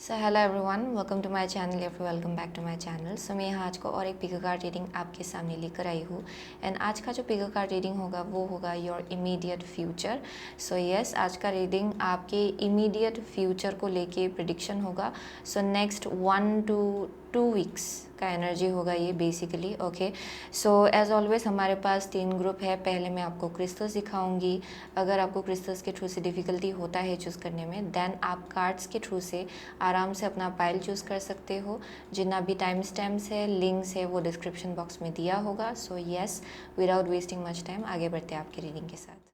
So hello everyone, welcome to my channel या फिर welcome back to my channel. So मैं यहाँ आज को और एक पिको कार्ड रीडिंग आपके सामने लेकर आई हूँ। एंड आज का जो पिको कार्ड रीडिंग होगा वो होगा your immediate future. So yes, आज का रीडिंग आपके इमीडिएट फ्यूचर को लेके प्रिडिक्शन होगा। सो नेक्स्ट 1 to 2 वीक्स का एनर्जी होगा ये basically. Okay, so as always हमारे पास 3 ग्रुप है। पहले मैं आपको क्रिस्टल्स दिखाऊंगी। अगर आपको क्रिस्टल्स के थ्रू से डिफ़िकल्टी होता है चूज़ करने में, देन आप कार्ड्स के थ्रू से आराम से अपना पाइल चूज़ कर सकते हो। जितना भी टाइम स्टैम्प्स है, लिंक्स है, वो डिस्क्रिप्शन बॉक्स में दिया होगा। So yes, without wasting much time आगे बढ़ते हैं आपकी रीडिंग के साथ।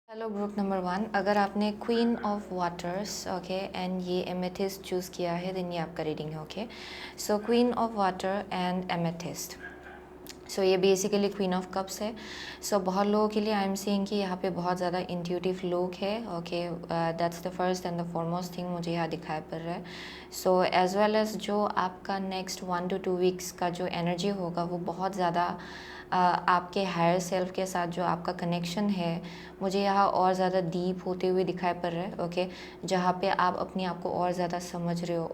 हेलो ग्रुप नंबर 1, अगर आपने queen of waters okay and ये एमेथिस्ट चूज़ किया है, देन ये आपका रीडिंग है। Okay, so queen of water and amethyst, so ये बेसिकली क्वीन ऑफ कप्स है। सो बहुत लोगों के लिए आई एम सीइंग कि यहाँ पे बहुत ज़्यादा इंट्यूटिव लोग है। Okay, that's the first and the foremost thing मुझे यहाँ दिखाई पड़ रहा है। सो एज वेल एज जो आपका नेक्स्ट 1 to 2 वीक्स का जो एनर्जी होगा वो बहुत ज़्यादा आपके हायर सेल्फ के साथ जो आपका कनेक्शन है, मुझे यहाँ और ज़्यादा डीप होते हुए दिखाई पड़ रहा है। ओके, जहाँ पे आप अपने आप को और ज़्यादा समझ रहे हो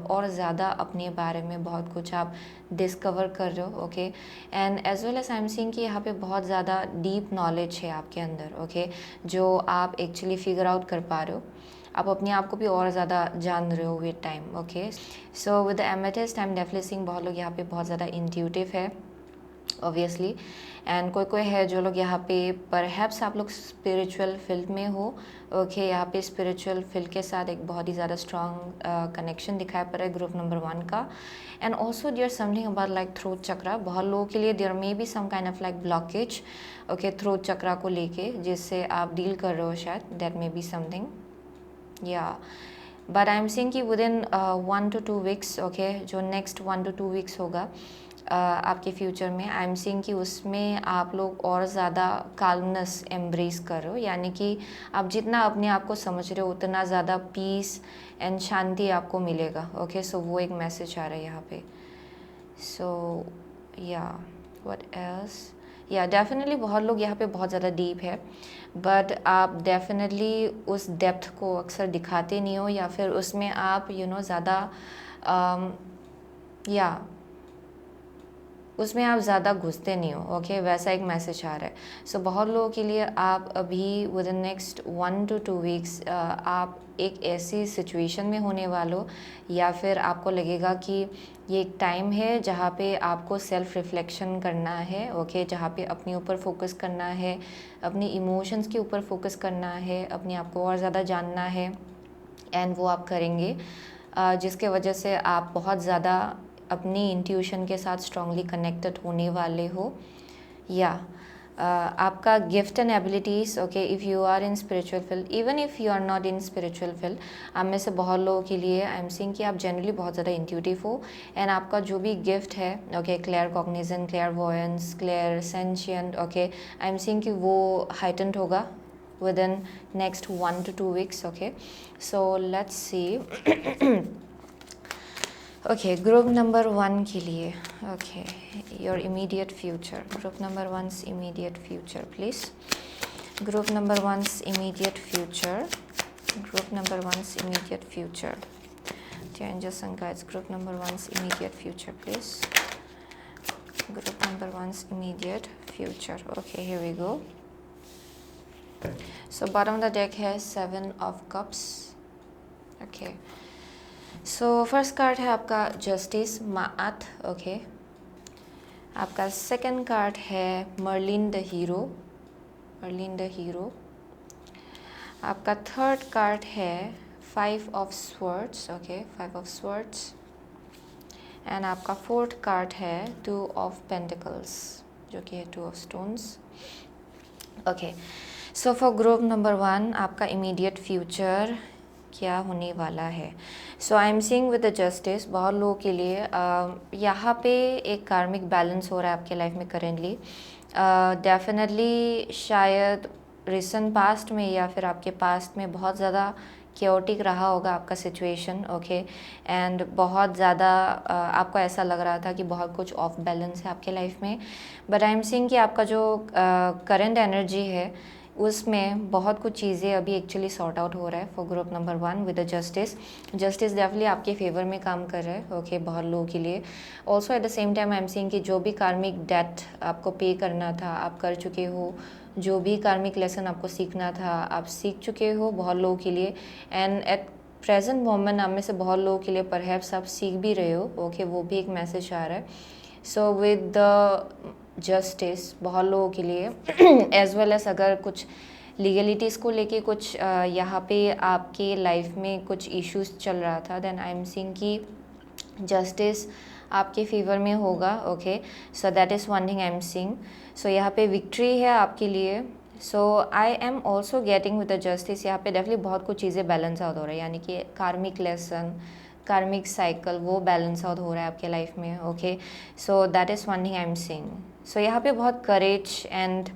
और ज़्यादा अपने बारे में बहुत कुछ आप डिस्कवर कर रहे हो। Okay, and as well as I am seeing कि यहाँ पे बहुत ज़्यादा डीप नॉलेज है आपके अंदर। ओके, जो आप एक्चुअली फिगर आउट कर पा रहे हो, आप अपने आप को भी और ज़्यादा जान रहे हो with time. Okay, so with the amethyst I am definitely seeing बहुत लोग यहाँ पे बहुत ज़्यादा इंट्यूटिव है ऑब्वियसली। एंड कोई है जो लोग यहाँ पे परहैप्स आप लोग स्पिरिचुअल फील्ड में हो। ओके, यहाँ पे स्पिरिचुअल फील्ड के साथ एक बहुत ही ज़्यादा स्ट्रॉन्ग कनेक्शन दिखाई पड़ रहा है ग्रुप नंबर 1 का। And also there something about like throat chakra. बहुत लोगों के लिए there may be some kind of like blockage okay throat chakra को लेके, जिससे आप डील कर रहे हो शायद, दैट मे बी समथिंग या बट आई एम सीइंग कि within 1 to 2 weeks okay, जो नेक्स्ट 1 to 2 वीक्स होगा आपके फ्यूचर में, आई एम सीइंग कि उसमें आप लोग और ज़्यादा काल्मनेस एम्ब्रेस कर रहे हो। यानी कि आप जितना अपने आप को समझ रहे हो उतना ज़्यादा पीस एंड शांति आपको मिलेगा। ओके, सो वो एक मैसेज आ रहा है यहाँ पे। सो या व्हाट एल्स, या डेफिनेटली बहुत लोग यहाँ पे बहुत ज़्यादा डीप है, बट आप डेफिनेटली उस डेप्थ को अक्सर दिखाते नहीं हो, या फिर उसमें आप ज़्यादा या उसमें आप ज़्यादा घुसते नहीं हो। ओके, वैसा एक मैसेज आ रहा है। सो बहुत लोगों के लिए आप अभी with in next 1 to 2 weeks आप एक ऐसी सिचुएशन में होने वालों, या फिर आपको लगेगा कि ये एक टाइम है जहाँ पे आपको सेल्फ रिफ्लेक्शन करना है। ओके, जहाँ पे अपने ऊपर फोकस करना है, अपनी इमोशंस के ऊपर फोकस करना है, अपने आप को और ज़्यादा जानना है, एंड वो आप करेंगे जिसके वजह से आप बहुत ज़्यादा अपनी इंट्यूशन के साथ स्ट्रांगली कनेक्टेड होने वाले हो। या आपका gift and abilities okay, if you are in spiritual field, even if you are not in spiritual field, आप में से बहुत लोगों के लिए आई एम सीइंग कि आप जनरली बहुत ज़्यादा इंट्यूटिव हो। एंड आपका जो भी गिफ्ट है okay, clear कॉग्निजन, clear voyance, clear sentient, okay, I am seeing कि वो हाइटेंड होगा within next 1 to 2 weeks. Okay, so let's see. Okay, group number 1 के लिए okay, your immediate future, group number 1's immediate future please. Group number 1's immediate future, group number 1's immediate future, changes and guides, group number 1's immediate future please. Group number 1's immediate future. Okay, here we go. So bottom of the deck has 7 of cups. Okay, so first card है आपका justice मात। Okay, आपका second card है Merlin the hero, Merlin the hero. आपका third card है 5 of swords। Okay, 5 of swords। And आपका fourth card है 2 of pentacles, जो कि है 2 of stones। Okay, so for group number 1 आपका इमीडिएट फ्यूचर क्या होने वाला है। So I am seeing with the justice, बहुत लोगों के लिए यहाँ पे एक कार्मिक बैलेंस हो रहा है आपके लाइफ में करेंटली। डेफिनेटली शायद रिसेंट पास्ट में या फिर आपके पास्ट में बहुत ज़्यादा केओटिक रहा होगा आपका सिचुएशन, ओके, एंड बहुत ज़्यादा आपको ऐसा लग रहा था कि बहुत कुछ ऑफ बैलेंस है आपके लाइफ में, बट आई एम सीइंग कि आपका जो करंट एनर्जी है उसमें बहुत कुछ चीज़ें अभी एक्चुअली सॉर्ट आउट हो रहा है for group number 1 with the justice definitely आपके फेवर में काम कर रहा है, ओके, बहुत लोगों के लिए। Also at the same time I am seeing कि जो भी कार्मिक डेट आपको पे करना था आप कर चुके हो, जो भी कार्मिक लेसन आपको सीखना था आप सीख चुके हो बहुत लोगों के लिए, एंड एट प्रेजेंट मोमेंट आप में से बहुत लोगों के लिए परहैप्स आप सीख भी रहे हो, ओके, वो भी एक मैसेज आ रहा है। सो विद द जस्टिस बहुत लोगों के लिए एज वेल एज अगर कुछ लीगलिटीज़ को लेके कुछ यहाँ पे आपके लाइफ में कुछ इश्यूज चल रहा था, देन आई एम सीइंग कि जस्टिस आपके फेवर में होगा, okay, so that is one thing I am seeing. So यहाँ पे विक्ट्री है आपके लिए। So I am also getting with the justice, यहाँ पे डेफिनेटली बहुत कुछ चीज़ें बैलेंस आउट हो रही है, यानी कि कार्मिक लेसन, कार्मिक साइकिल वो बैलेंस आउट हो रहा है आपके लाइफ में, okay, so that is one thing I am seeing. So यहाँ पे बहुत करेज एंड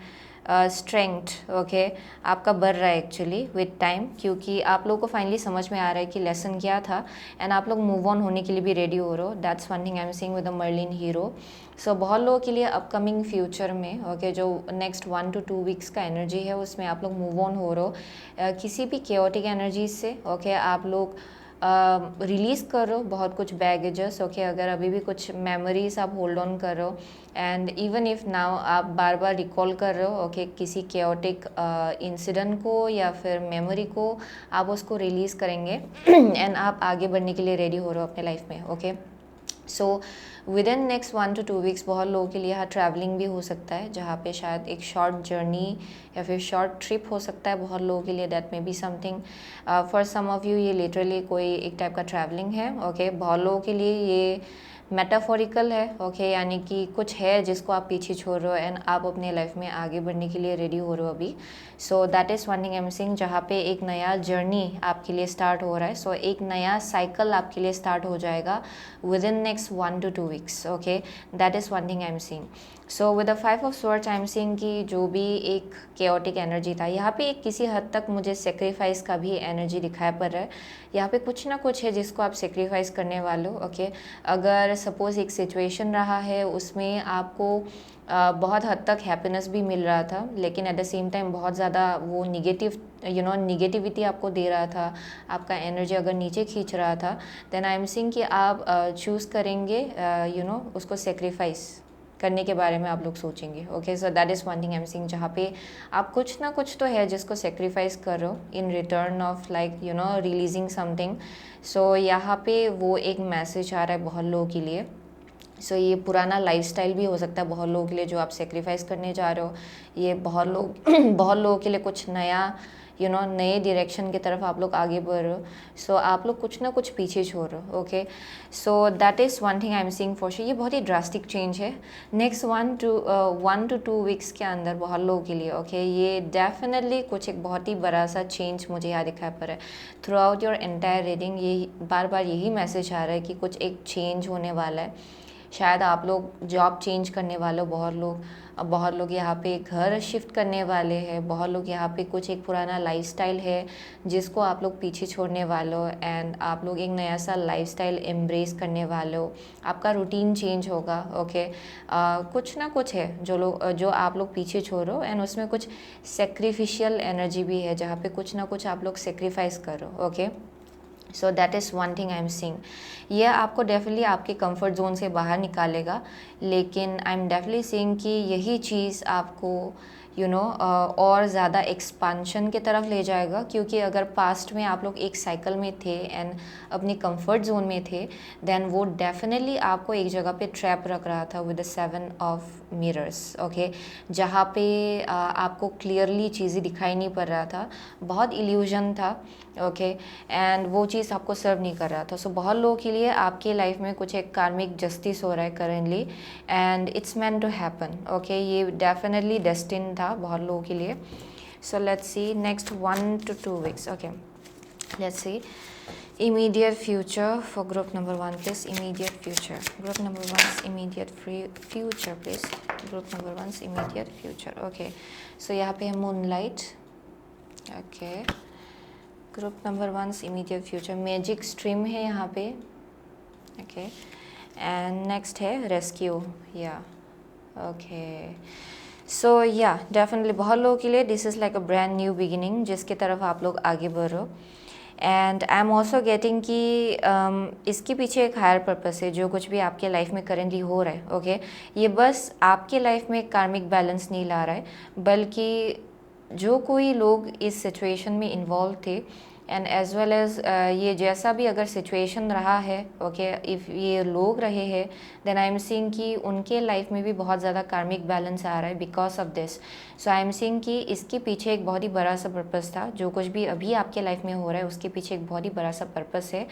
स्ट्रेंथ, ओके, आपका बढ़ रहा है एक्चुअली विद टाइम, क्योंकि आप लोगों को फाइनली समझ में आ रहा है कि लेसन क्या था, एंड आप लोग मूव ऑन होने के लिए भी रेडी हो रहे हो। That's one thing I am seeing with the Merlin hero. So बहुत लोगों के लिए अपकमिंग फ्यूचर में, ओके, जो नेक्स्ट 1 to 2 वीक्स का एनर्जी है उसमें आप लोग मूव ऑन हो रहे हो किसी भी केओटिक एनर्जी से, ओके, आप लोग रिलीज़ कर रहे हो बहुत कुछ बैगेजेस, ओके, अगर अभी भी कुछ मेमोरीज आप होल्ड ऑन कर रहे हो, एंड इवन इफ़ नाउ आप बार बार रिकॉल कर रहे हो, ओके, किसी केओटिक इंसिडेंट को या फिर मेमोरी को, आप उसको रिलीज़ करेंगे एंड आप आगे बढ़ने के लिए रेडी हो रहे हो अपने लाइफ में, okay. So with in next 1 to 2 weeks बहुत लोगों के लिए यहाँ ट्रैवलिंग भी हो सकता है, जहाँ पे शायद एक शॉर्ट जर्नी या फिर शॉर्ट ट्रिप हो सकता है बहुत लोगों के लिए। That may be something for some of you ये लिटरली कोई एक टाइप का ट्रैवलिंग है, ओके, बहुत लोगों के लिए ये मेटाफोरिकल है, ओके, यानी कि कुछ है जिसको आप पीछे छोड़ रहे हो एंड आप अपने लाइफ में आगे बढ़ने के लिए रेडी हो रहे हो अभी। So that is one thing I am seeing, जहाँ पे एक नया जर्नी आपके लिए स्टार्ट हो रहा है। सो एक नया साइकिल आपके लिए स्टार्ट हो जाएगा with in next 1 to 2 weeks, okay, that is one thing I am seeing. So with the 5 of Swords I am seeing कि जो भी एक केओटिक एनर्जी था यहाँ पे एक किसी हद तक मुझे सेक्रीफाइस का भी एनर्जी दिखाई पड़ रहा है। यहाँ पे कुछ ना कुछ है जिसको आप सेक्रीफाइस करने वाले हो, ओके। अगर सपोज़ एक सिचुएशन रहा है उसमें आपको बहुत हद तक हैप्पीनेस भी मिल रहा था, लेकिन एट द सेम टाइम बहुत ज़्यादा वो निगेटिविटी आपको दे रहा था, आपका एनर्जी अगर नीचे खींच रहा था, देन आई एम सीइंग कि आप चूज़ करेंगे उसको सेक्रीफाइस करने के बारे में आप लोग सोचेंगे, okay. So that is one thing I am seeing, जहाँ पे आप कुछ ना कुछ तो है जिसको सेक्रीफाइस कर रहे हो in return of like releasing something. So यहाँ पे वो एक मैसेज आ रहा है बहुत लोगों के लिए। सो ये पुराना लाइफस्टाइल भी हो सकता है बहुत लोगों के लिए जो आप सेक्रीफाइस करने जा रहे हो। ये बहुत लोगों के लिए कुछ नया नए डायरेक्शन की तरफ आप लोग आगे बढ़ रहे हो। सो आप लोग कुछ ना कुछ पीछे छोड़ रहे हो, okay. So that is one thing I am seeing for sure. ये बहुत ही ड्रास्टिक चेंज है नेक्स्ट 1 to 2 वीक्स के अंदर बहुत लोगों के लिए, ओके। ये डेफिनेटली कुछ एक बहुत ही बड़ा सा चेंज मुझे यहाँ दिखाई पड़ रहा है through out your entire reading. ये बार बार यही मैसेज आ रहा है कि कुछ एक चेंज होने वाला है। शायद आप लोग जॉब चेंज करने वाले हो, बहुत लोग यहाँ पे घर शिफ्ट करने वाले हैं, बहुत लोग यहाँ पे कुछ एक पुराना लाइफस्टाइल है जिसको आप लोग पीछे छोड़ने वाले हो एंड आप लोग एक नया सा लाइफस्टाइल एम्ब्रेस करने वाले हो। आपका रूटीन चेंज होगा, ओके। कुछ ना कुछ है जो आप लोग पीछे छोड़ रहे हो एंड उसमें कुछ सेक्रीफिशियल एनर्जी भी है जहाँ पे कुछ ना कुछ आप लोग सेक्रीफाइस करो, okay. So that is one thing I am seeing. ये आपको डेफिनेटली आपके कंफर्ट जोन से बाहर निकालेगा, लेकिन आई एम डेफिनेटली सीइंग कि यही चीज़ आपको और ज़्यादा एक्सपांशन की तरफ ले जाएगा। क्योंकि अगर पास्ट में आप लोग एक साइकिल में थे एंड अपनी कंफर्ट जोन में थे, देन वो डेफिनेटली आपको एक जगह पे ट्रैप रख रहा था with the 7 of mirrors, okay, जहाँ पे आपको क्लियरली चीज़ें दिखाई नहीं पड़ रहा था, बहुत इल्यूजन था, ओके, एंड वो चीज़ आपको सर्व नहीं कर रहा था। सो बहुत लोगों के लिए आपके लाइफ में कुछ एक कार्मिक जस्टिस हो रहा है currently and it's meant to happen, okay. ये डेफिनेटली डेस्टिन था बहुत लोगों के लिए। So let's see next 1 to 2 weeks, okay. Let's see immediate future for group number 1, please. Immediate future, group number 1's immediate future, please. Group number 1's immediate future, okay. So यहाँ पे है moonlight, okay, group number 1 immediate future, magic stream है यहाँ पे. Okay, and next है rescue. या okay, सो या definitely बहुत लोगों के लिए this is like a brand new beginning जिसकी तरफ आप लोग आगे बढ़ रहे हो. And I am also getting कि इसके पीछे एक हायर पर्पस है. जो कुछ भी आपके लाइफ में करेंटली हो रहा है, ओके, ये बस आपके लाइफ में कार्मिक बैलेंस नहीं ला रहा है, बल्कि जो कोई लोग इस सिचुएशन में इन्वॉल्व थे एंड एज वेल एज ये जैसा भी अगर सिचुएशन रहा है, ओके, इफ़ ये लोग रहे हैं, देन आई एम सीइंग कि उनके लाइफ में भी बहुत ज़्यादा कार्मिक बैलेंस आ रहा है because of this. So I am seeing कि इसके पीछे एक बहुत ही बड़ा सा पर्पस था. जो कुछ भी अभी आपके लाइफ में हो रहा है उसके पीछे एक बहुत ही बड़ा सा पर्पस है.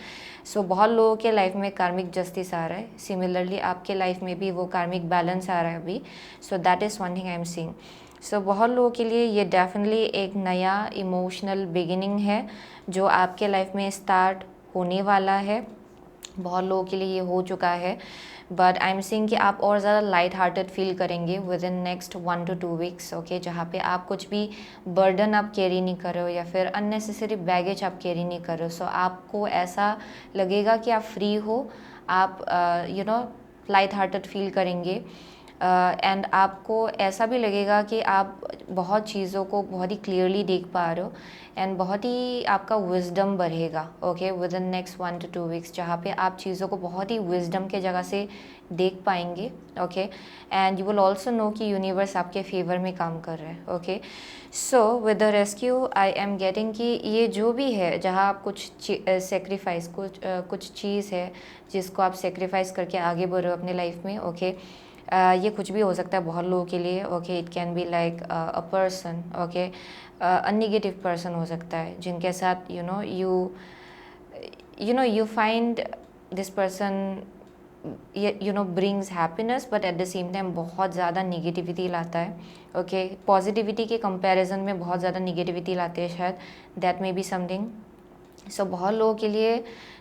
सो बहुत लोगों के लाइफ में कार्मिक जस्टिस आ रहा है. सिमिलरली आपके लाइफ में भी वो कार्मिक बैलेंस आ रहा है अभी. So that is one thing I am seeing. So बहुत लोगों के लिए ये डेफिनेटली एक नया इमोशनल बिगिनिंग है जो आपके लाइफ में स्टार्ट होने वाला है. बहुत लोगों के लिए ये हो चुका है, बट आई एम सीइंग कि आप और ज़्यादा लाइट हार्टेड फील करेंगे within next 1 to 2 weeks. Okay, जहाँ पे आप कुछ भी बर्डन आप कैरी नहीं कर रहे हो या फिर अननेसेसरी बैगेज आप कैरी नहीं कर रहे हो. सो आपको ऐसा लगेगा कि आप फ्री हो, आप you know light hearted feel करेंगे. एंड आपको ऐसा भी लगेगा कि आप बहुत चीज़ों को बहुत ही क्लियरली देख पा रहे हो एंड बहुत ही आपका विजडम बढ़ेगा. Okay, with in next 1 to 2 weeks जहाँ पे आप चीज़ों को बहुत ही विजडम के जगह से देख पाएंगे. Okay, and you will also know कि यूनिवर्स आपके फेवर में काम कर रहा है. Okay, so with the rescue I am getting कि ये जो भी है जहाँ आप कुछ सेक्रीफाइस कुछ चीज़ है जिसको आप सेक्रीफाइस करके आगे बढ़ रहे हो अपने लाइफ में. ओके, ये कुछ भी हो सकता है बहुत लोगों के लिए. Okay, it can be like a person, okay, a negative person हो सकता है जिनके साथ you find this person brings happiness, but at the same time बहुत ज़्यादा निगेटिविटी लाता है. ओके, पॉजिटिविटी के कंपैरिजन में बहुत ज़्यादा निगेटिविटी लाते हैं शायद. That may be something. So बहुत लोगों के लिए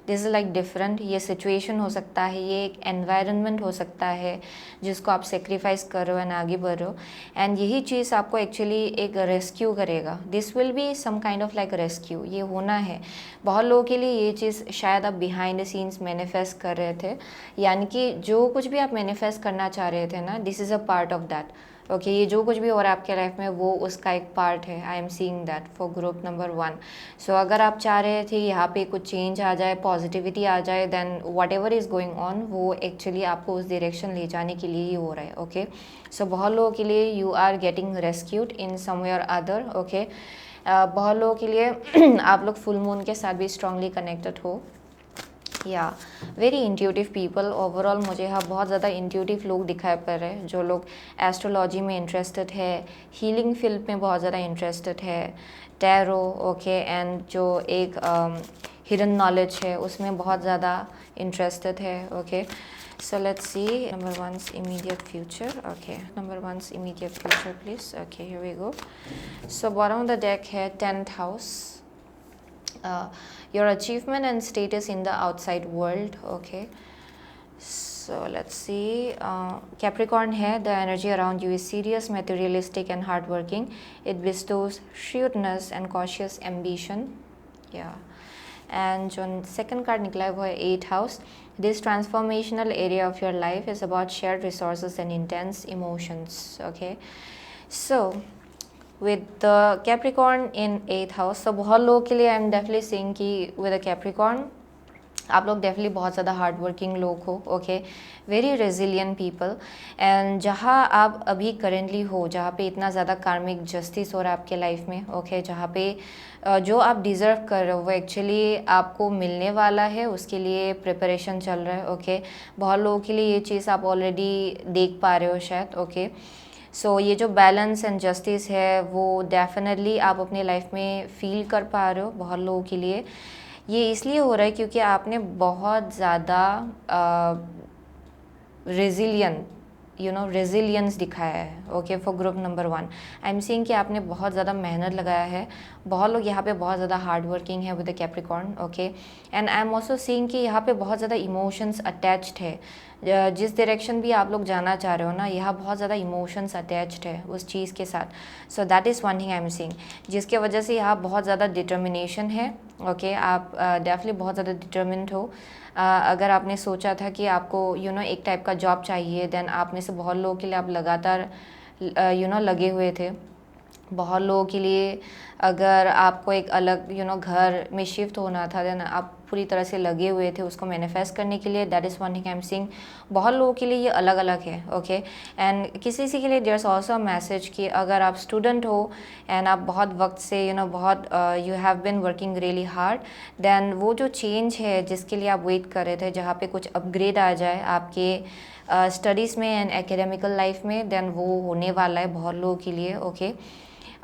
दिस इज़ लाइक डिफरेंट. ये सिचुएशन हो सकता है, ये एक एनवायरनमेंट हो सकता है जिसको आप सेक्रीफाइस कर रहे हो एंड आगे बढ़ रहे हो. एंड यही चीज़ आपको एक्चुअली एक रेस्क्यू करेगा. This will be some kind of like rescue. ये होना है बहुत लोगों के लिए. ये चीज़ शायद आप बिहाइंड द सीन्स मैनिफेस्ट कर रहे थे, यानी कि जो कुछ भी आप मैनिफेस्ट करना चाह रहे थे ना, this is a part of that. Okay, ये जो कुछ भी हो रहा है आपके लाइफ में वो उसका एक पार्ट है. आई am seeing that for group number 1. सो अगर आप चाह रहे थे यहाँ पे कुछ चेंज आ जाए, पॉजिटिविटी आ जाए, then whatever is going on वो एक्चुअली आपको उस डायरेक्शन ले जाने के लिए ही हो रहा है. ओके, सो बहुत लोगों के लिए यू आर गेटिंग रेस्क्यूड इन सम वे और अदर. ओके, बहुत लोगों के लिए आप लोग फुल मून के साथ भी स्ट्रांगली कनेक्टेड हो. या वेरी इंट्यूटिव पीपल ओवरऑल. मुझे यहाँ बहुत ज़्यादा इंट्यूटिव लोग दिखाई पड़ रहे हैं. जो लोग एस्ट्रोलॉजी में इंटरेस्टेड है, हीलिंग फील्ड में बहुत ज़्यादा इंटरेस्टेड है, टैरो, ओके, एंड जो एक हिडन नॉलेज है उसमें बहुत ज़्यादा इंटरेस्टेड है. Okay, so let's see number 1's immediate future. Okay, number 1's immediate future please. Okay, here we go. So bottom of the deck है 10th house. Your achievement and status in the outside world. Okay, so let's see. Capricorn hai, the energy around you is serious, materialistic and hardworking. It bestows shrewdness and cautious ambition. Yeah, and जो second card निकला है वो है 8th house. This transformational area of your life is about shared resources and intense emotions. Okay, so with the Capricorn in 8th house, so बहुत लोगों के लिए आई am definitely saying कि with a Capricorn आप लोग डेफिनेटली बहुत ज़्यादा hard working लोग हो. Okay, very resilient people. And जहाँ आप अभी करेंटली हो, जहाँ पे इतना ज़्यादा कार्मिक जस्टिस हो रहा है आपके लाइफ में, ओके, जहाँ पे जो आप डिज़र्व कर रहे हो वो एक्चुअली आपको मिलने वाला है, उसके लिए प्रिपरेशन चल रहा है. ओके, बहुत लोगों के लिए ये चीज़ आप ऑलरेडी देख पा रहे हो शायद. ओके, सो ये जो बैलेंस एंड जस्टिस है वो डेफिनेटली आप अपने लाइफ में फील कर पा रहे हो. बहुत लोगों के लिए ये इसलिए हो रहा है क्योंकि आपने बहुत ज़्यादा रेजिलियंट रेजिलियंस दिखाया है, okay, for group number 1। I am seeing कि आपने बहुत ज़्यादा मेहनत लगाया है, बहुत लोग यहाँ पे बहुत ज़्यादा हार्ड वर्किंग है with the Capricorn, okay. And I am also seeing कि यहाँ पे बहुत ज़्यादा इमोशंस अटैच्ड है, जिस डायरेक्शन भी आप लोग जाना चाह रहे हो ना, यहाँ बहुत ज़्यादा इमोशंस अटैच्ड है उस चीज़ के साथ। सो that is one thing I am seeing, जिसके वजह से यहाँ बहुत ज़्यादा डिटर्मिनेशन है, ओके। आप डेफिनेटली बहुत ज़्यादा डिटर्मिन्ड हो। अगर आपने सोचा था कि आपको एक टाइप का जॉब चाहिए, देन आप में से बहुत लोगों के लिए आप लगातार लगे हुए थे। बहुत लोगों के लिए अगर आपको एक अलग घर में शिफ्ट होना था, देन आप पूरी तरह से लगे हुए थे उसको मैनिफेस्ट करने के लिए। That is one thing I am seeing. बहुत लोगों के लिए ये अलग अलग है, ओके। एंड किसी के लिए there is also a message कि अगर आप स्टूडेंट हो एंड आप बहुत वक्त से बहुत you have been working really hard, then वो जो चेंज है जिसके लिए आप वेट कर रहे थे, जहाँ पे कुछ अपग्रेड आ जाए आपके स्टडीज़ में एंड एकेडमिकल लाइफ में, देन वो होने वाला है बहुत लोगों के लिए, okay.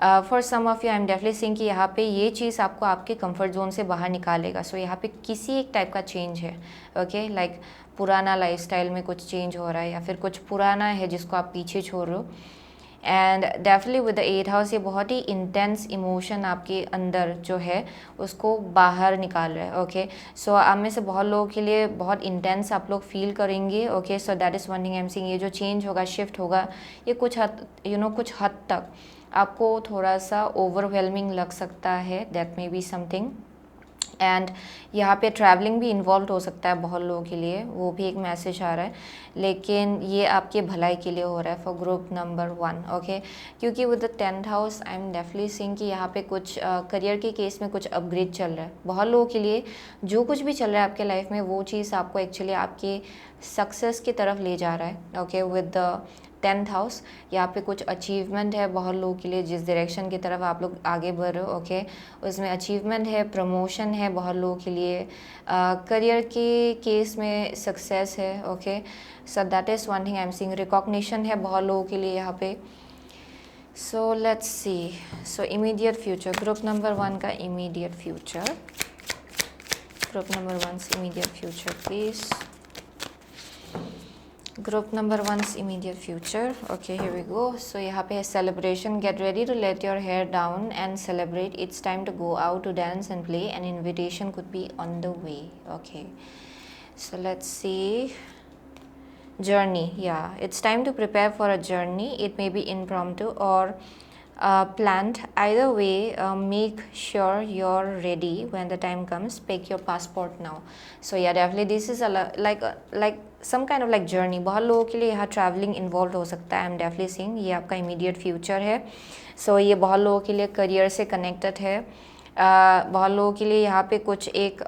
For some of you I am definitely seeing कि यहाँ पे ये चीज़ आपको आपके कंफर्ट जोन से बाहर निकालेगा। सो यहाँ पे किसी एक टाइप का चेंज है, ओके, लाइक पुराना लाइफस्टाइल में कुछ चेंज हो रहा है या फिर कुछ पुराना है जिसको आप पीछे छोड़ रहे हो। And definitely with the 8th house ये बहुत ही इंटेंस इमोशन आपके अंदर जो है उसको बाहर निकाल रहा है, ओके। सो आप में से बहुत लोगों के लिए बहुत इंटेंस आप लोग फील करेंगे, okay. So that is one thing I am seeing. ये जो चेंज होगा, शिफ्ट होगा, ये कुछ हद कुछ हद तक आपको थोड़ा सा ओवरवेलमिंग लग सकता है, that may be something. And यहाँ पे ट्रैवलिंग भी इन्वॉल्व हो सकता है बहुत लोगों के लिए, वो भी एक मैसेज आ रहा है, लेकिन ये आपके भलाई के लिए हो रहा है फॉर ग्रुप नंबर 1, ओके। क्योंकि with the 10th house I am definitely seeing कि यहाँ पे कुछ करियर के केस में कुछ अपग्रेड चल रहा है बहुत लोगों के लिए। जो कुछ भी चल रहा है आपके लाइफ में, वो चीज़ आपको एक्चुअली आपके सक्सेस की तरफ ले जा रहा है, okay. With the 10th house यहाँ पे कुछ अचीवमेंट है बहुत लोगों के लिए, जिस डायरेक्शन की तरफ आप लोग आगे बढ़ रहे हो, ओके। उसमें अचीवमेंट है, प्रमोशन है बहुत लोगों के लिए, करियर के केस में सक्सेस है, okay. So that is one thing I am seeing. Recognition है बहुत लोगों के लिए यहाँ पे। सो let's C, so immediate future, group number 1 का immediate future, group number 1's immediate future please. Group number 1's immediate future. Okay, here we go. So यहाँ पे है celebration. Get ready to let your hair down and celebrate. It's time to go out to dance and play. An invitation could be on the way. Okay. So let's see. Journey. Yeah, it's time to prepare for a journey. It may be impromptu or planned. Either way, make sure you're ready when the time comes. Pick your passport now. So yeah, definitely this is like some kind of like journey. बहुत लोगों के लिए यहाँ traveling involved हो सकता है। I'm definitely seeing ये आपका immediate future है। So ये बहुत लोगों के लिए career से connected है। बहुत लोगों के लिए यहाँ पे कुछ एक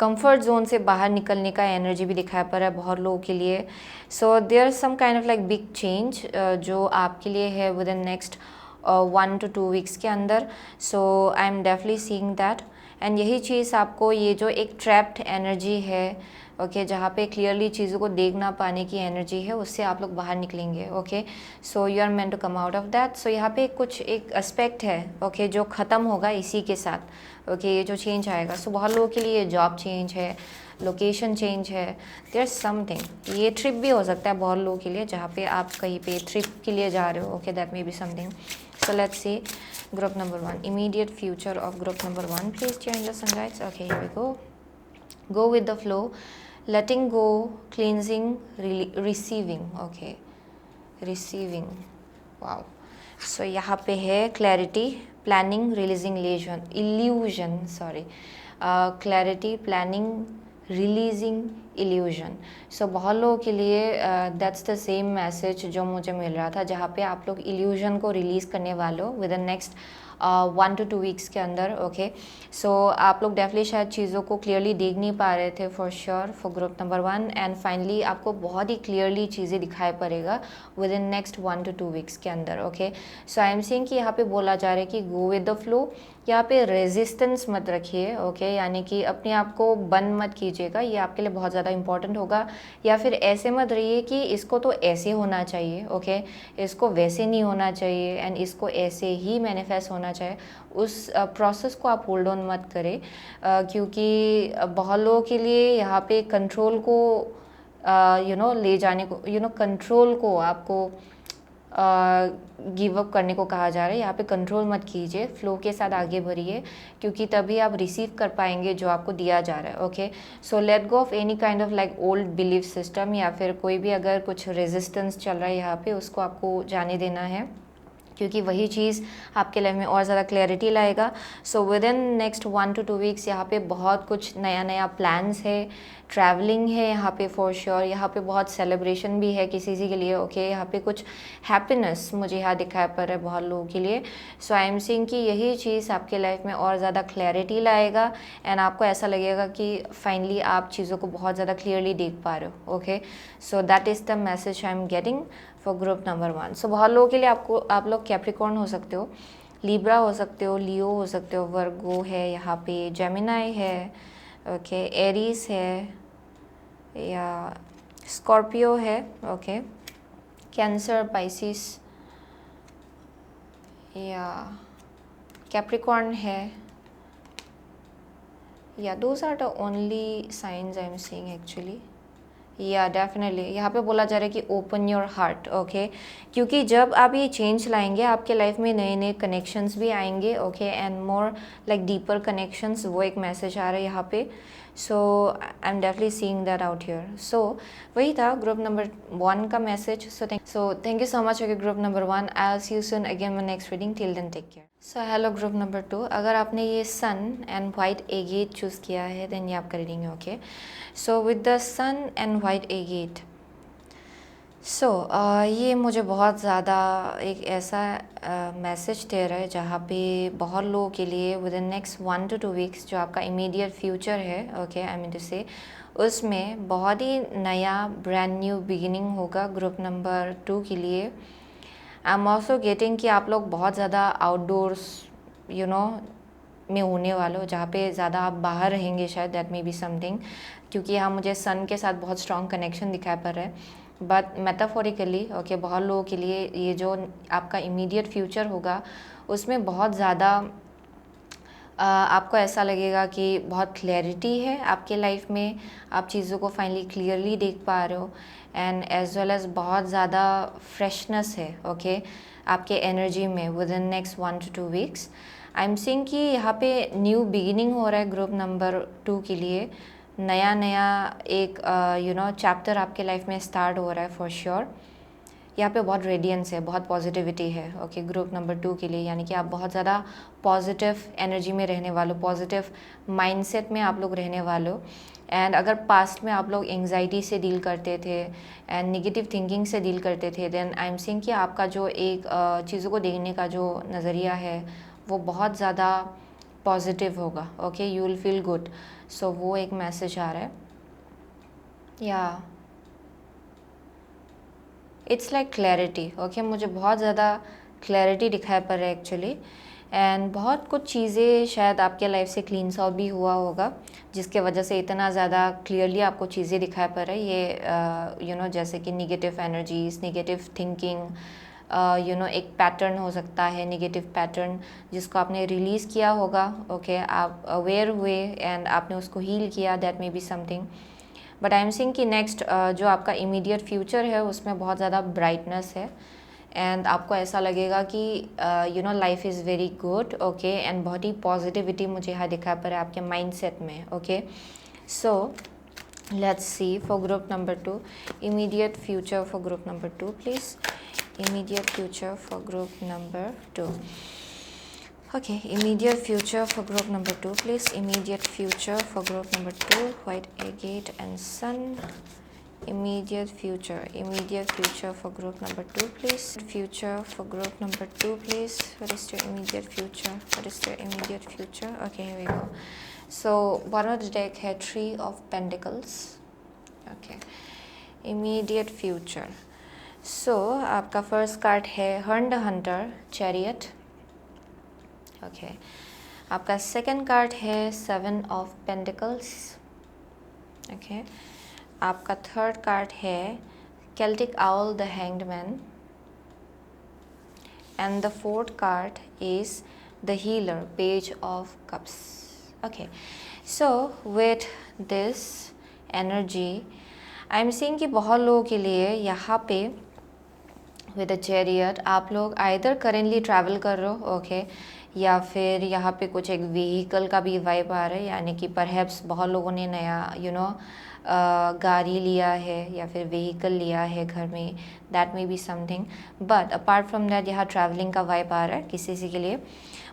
कंफर्ट जोन से बाहर निकलने का एनर्जी भी दिखाई पड़ रहा है बहुत लोगों के लिए। So there some kind of like big change जो आपके लिए है within next 1 to 2 weeks के अंदर। So I am definitely seeing that. And यही चीज़ आपको ये जो एक ट्रैप्ड एनर्जी है, ओके, जहाँ पे क्लियरली चीज़ों को देख ना पाने की एनर्जी है, उससे आप लोग बाहर निकलेंगे, okay. So you are meant to come out of that. So यहाँ पे कुछ एक एस्पेक्ट है, ओके, जो ख़त्म होगा इसी के साथ, ओके, ये जो चेंज आएगा। सो बहुत लोगों के लिए जॉब चेंज है, लोकेशन चेंज है, देयर समथिंग। ये ट्रिप भी हो सकता है बहुत लोगों के लिए, जहाँ पे आप कहीं पे ट्रिप के लिए जा रहे हो, okay, that may be something. So let's see group number 1, immediate future of group number 1 please change the sunlights. Okay, here we go with the flow, letting go, cleansing, receiving, okay, receiving, wow. So यहाँ पे है clarity, planning, releasing illusion, sorry, clarity, planning, releasing illusion. So बहुत लोगों के लिए that's the same message जो मुझे मिल रहा था, जहाँ पे आप लोग illusion को release करने वाले हो with the next 1 to 2 weeks के अंदर, ओके। सो आप लोग डेफिनेटली शायद चीज़ों को क्लियरली देख नहीं पा रहे थे for sure for group number 1, and finally आपको बहुत ही क्लियरली चीज़ें दिखाई पड़ेगा with in next 1 to 2 weeks के अंदर, okay. So I am seeing कि यहाँ पे बोला जा रहा है कि गो विद द फ्लो। यहाँ पे रेजिस्टेंस मत रखिए, ओके, यानी कि अपने आप को बंद मत कीजिएगा, ये आपके लिए बहुत ज़्यादा इंपॉर्टेंट होगा। या फिर ऐसे मत रहिए कि इसको तो ऐसे होना चाहिए, ओके, इसको वैसे नहीं होना चाहिए एंड इसको ऐसे ही मैनिफेस्ट होना चाहिए। उस प्रोसेस को आप होल्ड ऑन मत करें, क्योंकि बहुत लोगों के लिए यहाँ पे कंट्रोल को ले जाने को, कंट्रोल को आपको गिव अप करने को कहा जा रहा है। यहाँ पे कंट्रोल मत कीजिए, फ्लो के साथ आगे बढ़िए, क्योंकि तभी आप रिसीव कर पाएंगे जो आपको दिया जा रहा है। Okay, so let go of any kind of like old belief system, या फिर कोई भी अगर कुछ रेजिस्टेंस चल रहा है यहाँ पे, उसको आपको जाने देना है, क्योंकि वही चीज़ आपके लाइफ में और ज़्यादा क्लैरिटी लाएगा। So with in next 1 to 2 weeks यहाँ पे बहुत कुछ नया नया प्लान्स है, ट्रैवलिंग है यहाँ पे फॉर श्योर, यहाँ पे बहुत सेलिब्रेशन भी है किसी के लिए। ओके, यहाँ पे कुछ हैप्पीनेस मुझे यहाँ दिखाई पड़ रहा है बहुत लोगों के लिए। सो आई एम सीइंग कि यही चीज़ आपके लाइफ में और ज़्यादा क्लैरिटी लाएगा, एंड आपको ऐसा लगेगा कि फाइनली आप चीज़ों को बहुत ज़्यादा क्लियरली देख पा रहे हो। Okay, so that is the message I am getting for group number 1। सो बहुत लोगों के लिए आप लोग कैप्रिकॉर्न हो सकते हो, लिब्रा हो सकते हो, लियो हो सकते हो, वर्गो है यहाँ पे, जेमिनाई है, ओके, एरीज है, या स्कॉर्पियो है, ओके, कैंसर, पाइसिस, या कैप्रिकॉर्न है, या those are the only signs I am seeing actually. या डेफिनेटली यहाँ पे बोला जा रहा है कि ओपन योर हार्ट। ओके, क्योंकि जब आप ये चेंज लाएंगे आपके लाइफ में नए नए कनेक्शंस भी आएंगे। Okay, and more like deeper connections, वो एक मैसेज आ रहा है यहाँ पे। So I am definitely seeing that out here. So वही था ग्रुप नंबर 1 का message. So thank you so much. Okay, group number 1, I will see you soon again my next reading. Till then take care. So hello group number 2, अगर आपने ये sun and white agate choose किया है then ये आपका reading है। Okay, so with the sun and white agate, so ये मुझे बहुत ज़्यादा एक ऐसा मैसेज दे रहा है जहाँ पे बहुत लोगों के लिए with in next 1 to 2 weeks जो आपका इमीडिएट फ्यूचर है, ओके, आई मीन टू से, उसमें बहुत ही नया ब्रांड न्यू बिगिनिंग होगा ग्रुप नंबर 2 के लिए। आई एम ऑल्सो गेटिंग कि आप लोग बहुत ज़्यादा आउटडोर्स में होने वाले हो, जहाँ पे ज़्यादा आप बाहर रहेंगे शायद, दैट मे बी समथिंग, क्योंकि यहाँ मुझे सन के साथ बहुत स्ट्रॉन्ग कनेक्शन दिखाई पड़ रहा है। बट मेटाफोरिकली ओके, बहुत लोगों के लिए ये जो आपका इमीडिएट फ्यूचर होगा उसमें बहुत ज़्यादा आपको ऐसा लगेगा कि बहुत क्लैरिटी है आपके लाइफ में, आप चीज़ों को फाइनली क्लियरली देख पा रहे हो, एंड एज वेल एज बहुत ज़्यादा फ्रेशनेस है। ओके, आपके एनर्जी में with in next 1 to 2 weeks. I am seeing कि यहाँ पे न्यू बिगिनिंग हो रहा है ग्रुप नंबर 2 के लिए, नया नया एक चैप्टर आपके लाइफ में स्टार्ट हो रहा है फॉर श्योर। यहाँ पे बहुत रेडियंस है, बहुत पॉजिटिविटी है। ओके, ग्रुप नंबर 2 के लिए, यानी कि आप बहुत ज़्यादा पॉजिटिव एनर्जी में रहने वाले हो, पॉजिटिव माइंडसेट में आप लोग रहने वाले हो। एंड अगर पास्ट में आप लोग एंग्जाइटी से डील करते थे एंड नेगेटिव थिंकिंग से डील करते थे, देन आई एम सीइंग कि आपका जो एक चीज़ों को देखने का जो नज़रिया है वो बहुत ज़्यादा पॉजिटिव होगा। Okay, you will feel good. So वो एक मैसेज आ रहा है, या इट्स लाइक क्लैरिटी। ओके, मुझे बहुत ज़्यादा क्लैरिटी दिखाई पड़ रहा है एक्चुअली, एंड बहुत कुछ चीज़ें शायद आपके लाइफ से क्लींस आउट भी हुआ होगा, जिसके वजह से इतना ज़्यादा क्लियरली आपको चीज़ें दिखाई पड़ रही है। ये जैसे कि निगेटिव एनर्जीज, निगेटिव थिंकिंग, एक पैटर्न हो सकता है, नेगेटिव पैटर्न जिसको आपने रिलीज़ किया होगा। ओके, आप अवेयर हुए एंड आपने उसको हील किया, that may be something. But I am seeing कि नेक्स्ट जो आपका इमीडिएट फ्यूचर है उसमें बहुत ज़्यादा ब्राइटनेस है, एंड आपको ऐसा लगेगा कि life is very good. Okay, and बहुत ही पॉजिटिविटी मुझे यहाँ दिखा पड़ रहा है आपके माइंडसेट में। Okay, so let's see for group number 2, immediate future for group number 2 please, immediate future for group number 2. Okay, immediate future for group number 2 please, immediate future for group number 2, white agate and sun. Immediate future for group number 2 please, future for group number 2 please. What is your immediate future? What is your immediate future? Okay, here we go. So bottom of the deck है 3 of Pentacles. Okay, immediate future. सो आपका first card है हर्न the Hunter, chariot. Okay, आपका second card है 7 of pentacles. Okay, आपका third card है Celtic owl, the hanged man, and the fourth card is the healer, page of cups. Okay, so with this energy I am seeing कि बहुत लोगों के लिए यहाँ पे विद अ चैरियट आप लोग आइदर करेंटली ट्रैवल कर रहे हो, ओके, या फिर यहाँ पे कुछ एक व्हीकल का भी वाइब आ रहा है, यानी कि परहैप्स बहुत लोगों ने नया गाड़ी लिया है या फिर व्हीकल लिया है घर में, that may be something. But apart from that यहाँ ट्रैवलिंग का वाइब आ रहा है किसी किसी के लिए।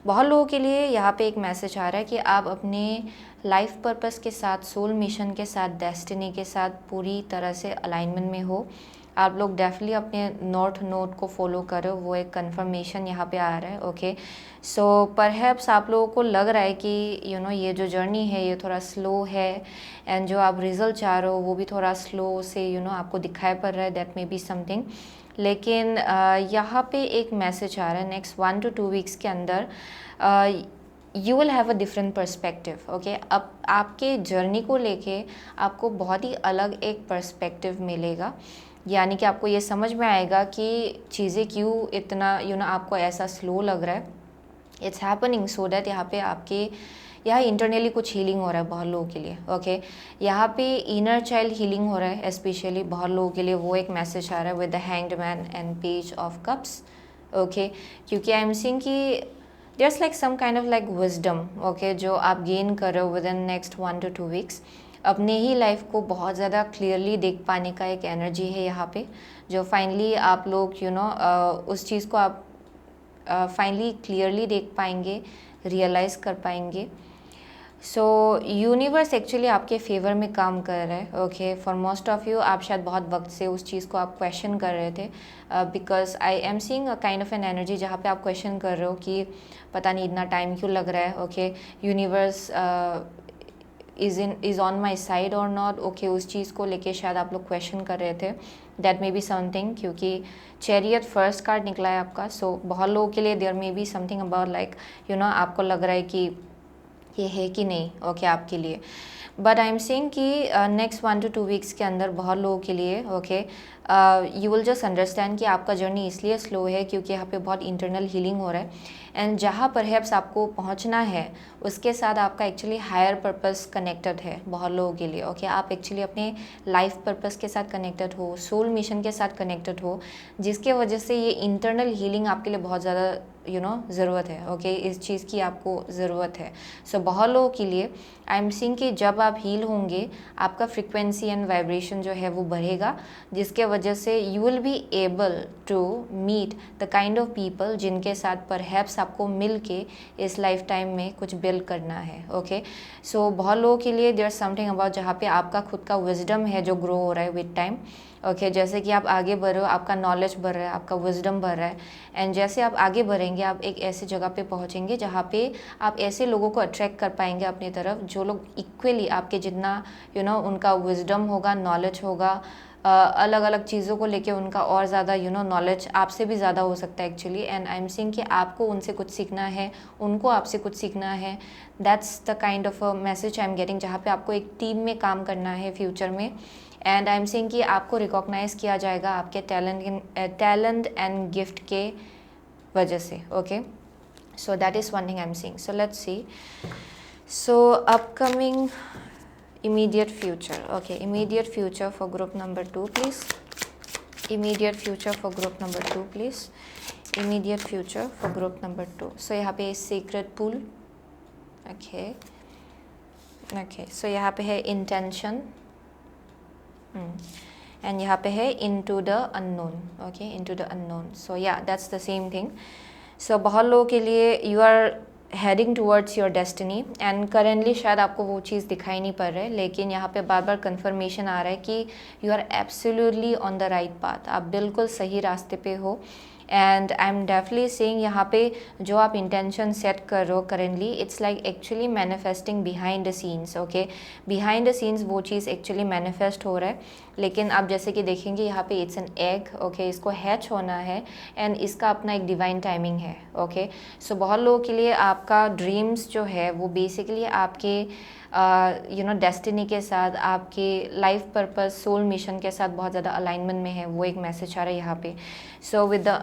बहुत लोगों के लिए यहाँ पे एक मैसेज आ रहा है कि आप अपने लाइफ पर्पस के साथ, सोल मिशन के साथ, डेस्टिनी के साथ पूरी तरह से अलाइनमेंट में हो। आप लोग डेफिनेटली अपने नॉर्थ नोड को फॉलो करो, वो एक कंफर्मेशन यहाँ पे आ रहा है, ओके। सो परहैप्स आप लोगों को लग रहा है कि ये जो जर्नी है ये थोड़ा स्लो है, एंड जो आप रिजल्ट चाह रहे हो वो भी थोड़ा स्लो से आपको दिखाई पड़ रहा है, दैट मे बी समथिंग। लेकिन यहाँ पे एक मैसेज आ रहा है नेक्स्ट 1 to 2 वीक्स के अंदर you will have a different perspective, okay. अब आपके जर्नी को लेके आपको बहुत ही अलग एक पर्सपेक्टिव मिलेगा, यानी कि आपको ये समझ में आएगा कि चीज़ें क्यों इतना आपको ऐसा स्लो लग रहा है। इट्स हैपनिंग सो डैट यहाँ पे आपके यहाँ इंटरनली कुछ हीलिंग हो रहा है बहुत लोगों के लिए, ओके। यहाँ पे इनर चाइल्ड हीलिंग हो रहा है स्पेशली बहुत लोगों के लिए, वो एक मैसेज आ रहा है with the hanged man and page of cups, okay. क्योंकि आई एम सीइंग कि there's like some kind of like wisdom, okay, जो आप गेन कर रहे हो within next 1 to 2 weeks. अपने ही लाइफ को बहुत ज़्यादा क्लियरली देख पाने का एक एनर्जी है यहाँ पे, जो फाइनली आप लोग उस चीज़ को आप फाइनली क्लियरली देख पाएंगे, रियलाइज़ कर पाएंगे। सो यूनिवर्स एक्चुअली आपके फेवर में काम कर रहा है, okay. For most of you आप शायद बहुत वक्त से उस चीज़ को आप क्वेश्चन कर रहे थे, because I am seeing a kind of an energy जहाँ पे आप क्वेश्चन कर रहे हो कि पता नहीं इतना टाइम क्यों लग रहा है, okay. Universe is on my side और नॉट, ओके। उस चीज़ को लेके शायद आप लोग क्वेश्चन कर रहे थे, दैट मे बी समथिंग, क्योंकि चैरियट फर्स्ट कार्ड निकला है आपका। सो बहुत लोगों के लिए there may be something about like आपको लग रहा है कि ये है कि नहीं, ओके, आपके लिए। बट आई एम सेइंग कि नेक्स्ट 1 to 2 वीक्स के अंदर बहुत लोगों के लिए, okay, you will just understand कि आपका जर्नी इसलिए स्लो है क्योंकि यहाँ पे बहुत इंटरनल हीलिंग हो रहा है, एंड जहाँ परहैप्स आपको पहुँचना है उसके साथ आपका एक्चुअली हायर पर्पस कनेक्टेड है बहुत लोगों के लिए, ओके। आप एक्चुअली अपने लाइफ पर्पस के साथ कनेक्टेड हो, सोल मिशन के साथ कनेक्टेड हो, जिसके वजह से ये इंटरनल हीलिंग आपके लिए बहुत ज़्यादा ज़रूरत है, ओके। इस चीज़ की आपको ज़रूरत है। सो बहुत लोगों के लिए आई एम सीइंग कि जब आप हील होंगे आपका फ्रिक्वेंसी एंड वाइब्रेशन जो है वो बढ़ेगा, जिसके वजह से you will be able to meet the kind of people जिनके साथ परहैप्स आपको मिल के इस लाइफ टाइम में कुछ बिल्ड करना है, ओके। सो बहुत लोगों के लिए देयर समथिंग अबाउट जहाँ पे आपका खुद का विजडम है जो ग्रो हो रहा है विद टाइम, ओके। जैसे कि आप आगे बढ़ रहे हो आपका नॉलेज बढ़ रहा है, आपका विजडम बढ़ रहा है, एंड जैसे आप आगे बढ़ेंगे आप एक ऐसी जगह पे पहुंचेंगे जहाँ पे आप ऐसे लोगों को अट्रैक्ट कर पाएंगे अपनी तरफ जो लोग इक्वली आपके जितना उनका विजडम होगा, नॉलेज होगा, अलग अलग चीज़ों को लेके उनका और ज़्यादा नॉलेज आपसे भी ज़्यादा हो सकता है actually. And I am seeing कि आपको उनसे कुछ सीखना है, उनको आपसे कुछ सीखना है, that's the kind of a message I am getting, जहाँ पे आपको एक टीम में काम करना है फ्यूचर में। एंड आई एम सीइंग कि आपको रिकॉग्नाइज किया जाएगा आपके टैलेंट एंड गिफ्ट के वजह से, okay. So that is one thing I am seeing. So let's C, so upcoming immediate future, okay, immediate future for group number 2 please, immediate future for group number 2 please, immediate future for group number 2. So यहाँ पे secret pool, okay, okay, so यहाँ पे है intention, and यहाँ पे है into the unknown, okay, into the unknown. So yeah, that's the same thing. So बहुत लोगों के लिए you are heading towards your destiny, and currently शायद आपको वो चीज़ दिखाई नहीं पड़ रहा है, लेकिन यहाँ पे बार बार कंफर्मेशन आ रहा है कि you are absolutely on the right path, आप बिल्कुल सही रास्ते पे हो। And I am definitely saying यहाँ पे जो आप इंटेंशन सेट कर रहे हो currently, it's like actually manifesting behind the scenes, okay. Behind the scenes वो चीज़ एक्चुअली मैनिफेस्ट हो रहा है, लेकिन आप जैसे कि देखेंगे यहाँ पे इट्स एन एग, ओके, इसको हैच होना है, एंड इसका अपना एक डिवाइन टाइमिंग है, ओके। सो बहुत लोगों के लिए आपका ड्रीम्स जो है वो बेसिकली आपके डेस्टिनी के साथ, आपके लाइफ पर्पस, सोल मिशन के साथ बहुत ज़्यादा अलाइनमेंट में है, वो एक मैसेज आ रहा है यहाँ पे। So with the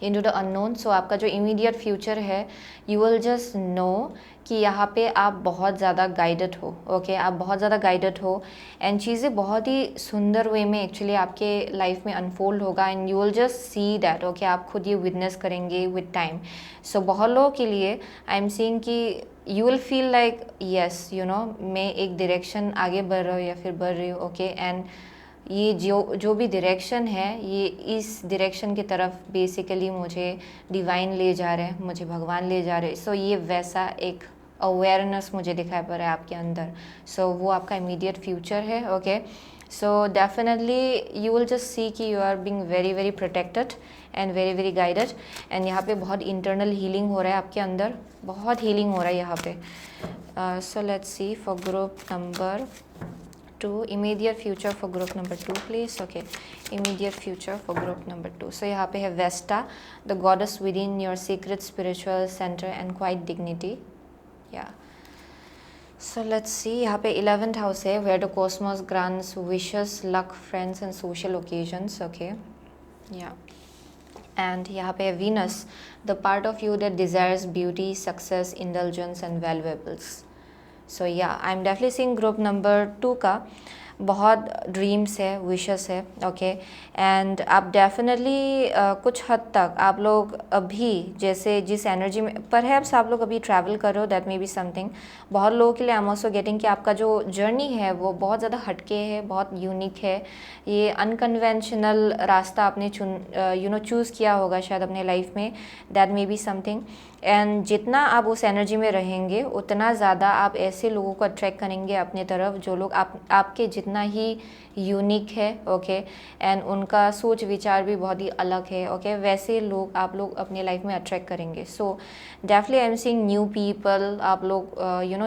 into the unknown. So आपका जो इमीडिएट फ्यूचर है, यू विल जस्ट नो कि यहाँ पे आप बहुत ज़्यादा गाइडेड हो, ओके आप बहुत ज़्यादा गाइडेड हो एंड चीज़ें बहुत ही सुंदर वे में एक्चुअली आपके लाइफ में अनफोल्ड होगा and you will just see that, okay आप खुद ये विटनेस करेंगे विद टाइम। सो बहुत लोगों के लिए आई एम सीइंग कि you will feel like yes you know मैं एक डायरेक्शन आगे बढ़ रहा हूँ या फिर बढ़ रही हूँ, ओके एंड ये जो भी डायरेक्शन है ये इस डायरेक्शन की तरफ बेसिकली मुझे डिवाइन ले जा रहे हैं, मुझे भगवान ले जा रहे हैं। सो ये वैसा एक अवेयरनेस मुझे दिखाई पड़ रहा है आपके अंदर। सो वो आपका इमीडिएट फ्यूचर है, okay. So definitely you will just see कि you are being very very protected and very very guided and यहाँ पे बहुत इंटरनल हीलिंग हो रहा है आपके अंदर, बहुत हीलिंग हो रहा है यहाँ पे। सो let's see for group number 2, immediate future for group number 2 please, okay immediate future for group number 2। so यहाँ पे है Vesta, the goddess within your secret spiritual center and quiet dignity, yeah। so let's see, यहाँ पे 11th house है where the cosmos grants wishes, luck, friends and social occasions, okay yeah। and यहाँ पे है Venus, the part of you that desires beauty, success, indulgence and valuables। सो या आई am definitely seeing group number 2 का बहुत dreams है, wishes है, okay and आप definitely कुछ हद तक आप लोग अभी जैसे जिस एनर्जी में परहैप्स आप लोग अभी ट्रैवल कर रहे हो, दैट मे बी समथिंग। बहुत लोगों के लिए आई एम ऑल्सो गेटिंग कि आपका जो जर्नी है वो बहुत ज़्यादा हटके है, बहुत यूनिक है, ये अनकन्वेंशनल रास्ता आपने चूज़ किया होगा शायद अपने लाइफ में, that may be something. And जितना आप उस एनर्जी में रहेंगे उतना ज़्यादा आप ऐसे लोगों को अट्रैक्ट करेंगे अपने तरफ जो लोग आपके जितना ही यूनिक है, ओके एंड उनका सोच विचार भी बहुत ही अलग है, ओके वैसे लोग आप लोग अपने लाइफ में अट्रैक्ट करेंगे। So definitely I am seeing new people, आप लोग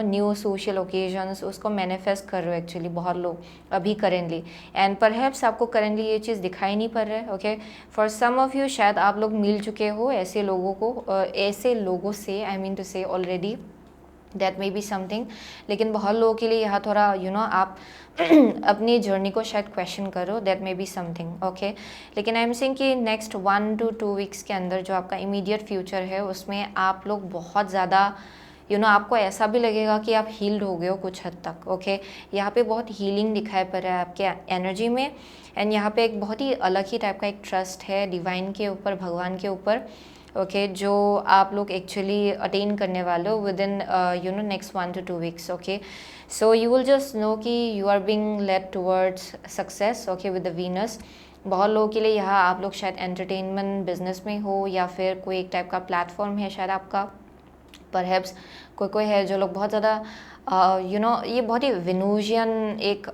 न्यू सोशल ओकेजन्स उसको मैनिफेस्ट कर रहे हो एक्चुअली बहुत लोग अभी करेंटली, एंड परहैप्स आपको करेंटली ये चीज़ दिखाई नहीं पड़ रहा है, okay for some of you शायद आप लोग मिल चुके हो ऐसे लोगों को, ऐसे लोगों से आई मीन टू से already, that may be something. लेकिन बहुत लोगों के लिए यहाँ थोड़ा आप अपनी जर्नी को शायद क्वेश्चन करो, that may be something, okay. लेकिन आई एम सेइंग कि नेक्स्ट 1 to 2 वीक्स के अंदर जो आपका इमीडिएट फ्यूचर है उसमें आप लोग बहुत ज़्यादा आपको ऐसा भी लगेगा कि आप हील्ड हो गए हो कुछ हद तक, ओके यहाँ पे बहुत हीलिंग दिखाई पड़ रहा है आपके एनर्जी में एंड यहाँ पे एक बहुत ही अलग ही टाइप का एक ट्रस्ट है डिवाइन के ऊपर, भगवान के ऊपर, ओके जो आप लोग एक्चुअली अटेन करने वाले हो within next 1 to 2 weeks, okay. So you will just know कि you are being led towards success, okay with the Venus. बहुत लोगों के लिए यहाँ आप लोग शायद एंटरटेनमेंट बिजनेस में हो या फिर कोई एक टाइप का प्लेटफॉर्म है शायद आपका, परहैप्स कोई है जो लोग बहुत ज़्यादा ये बहुत ही वेनूशियन एक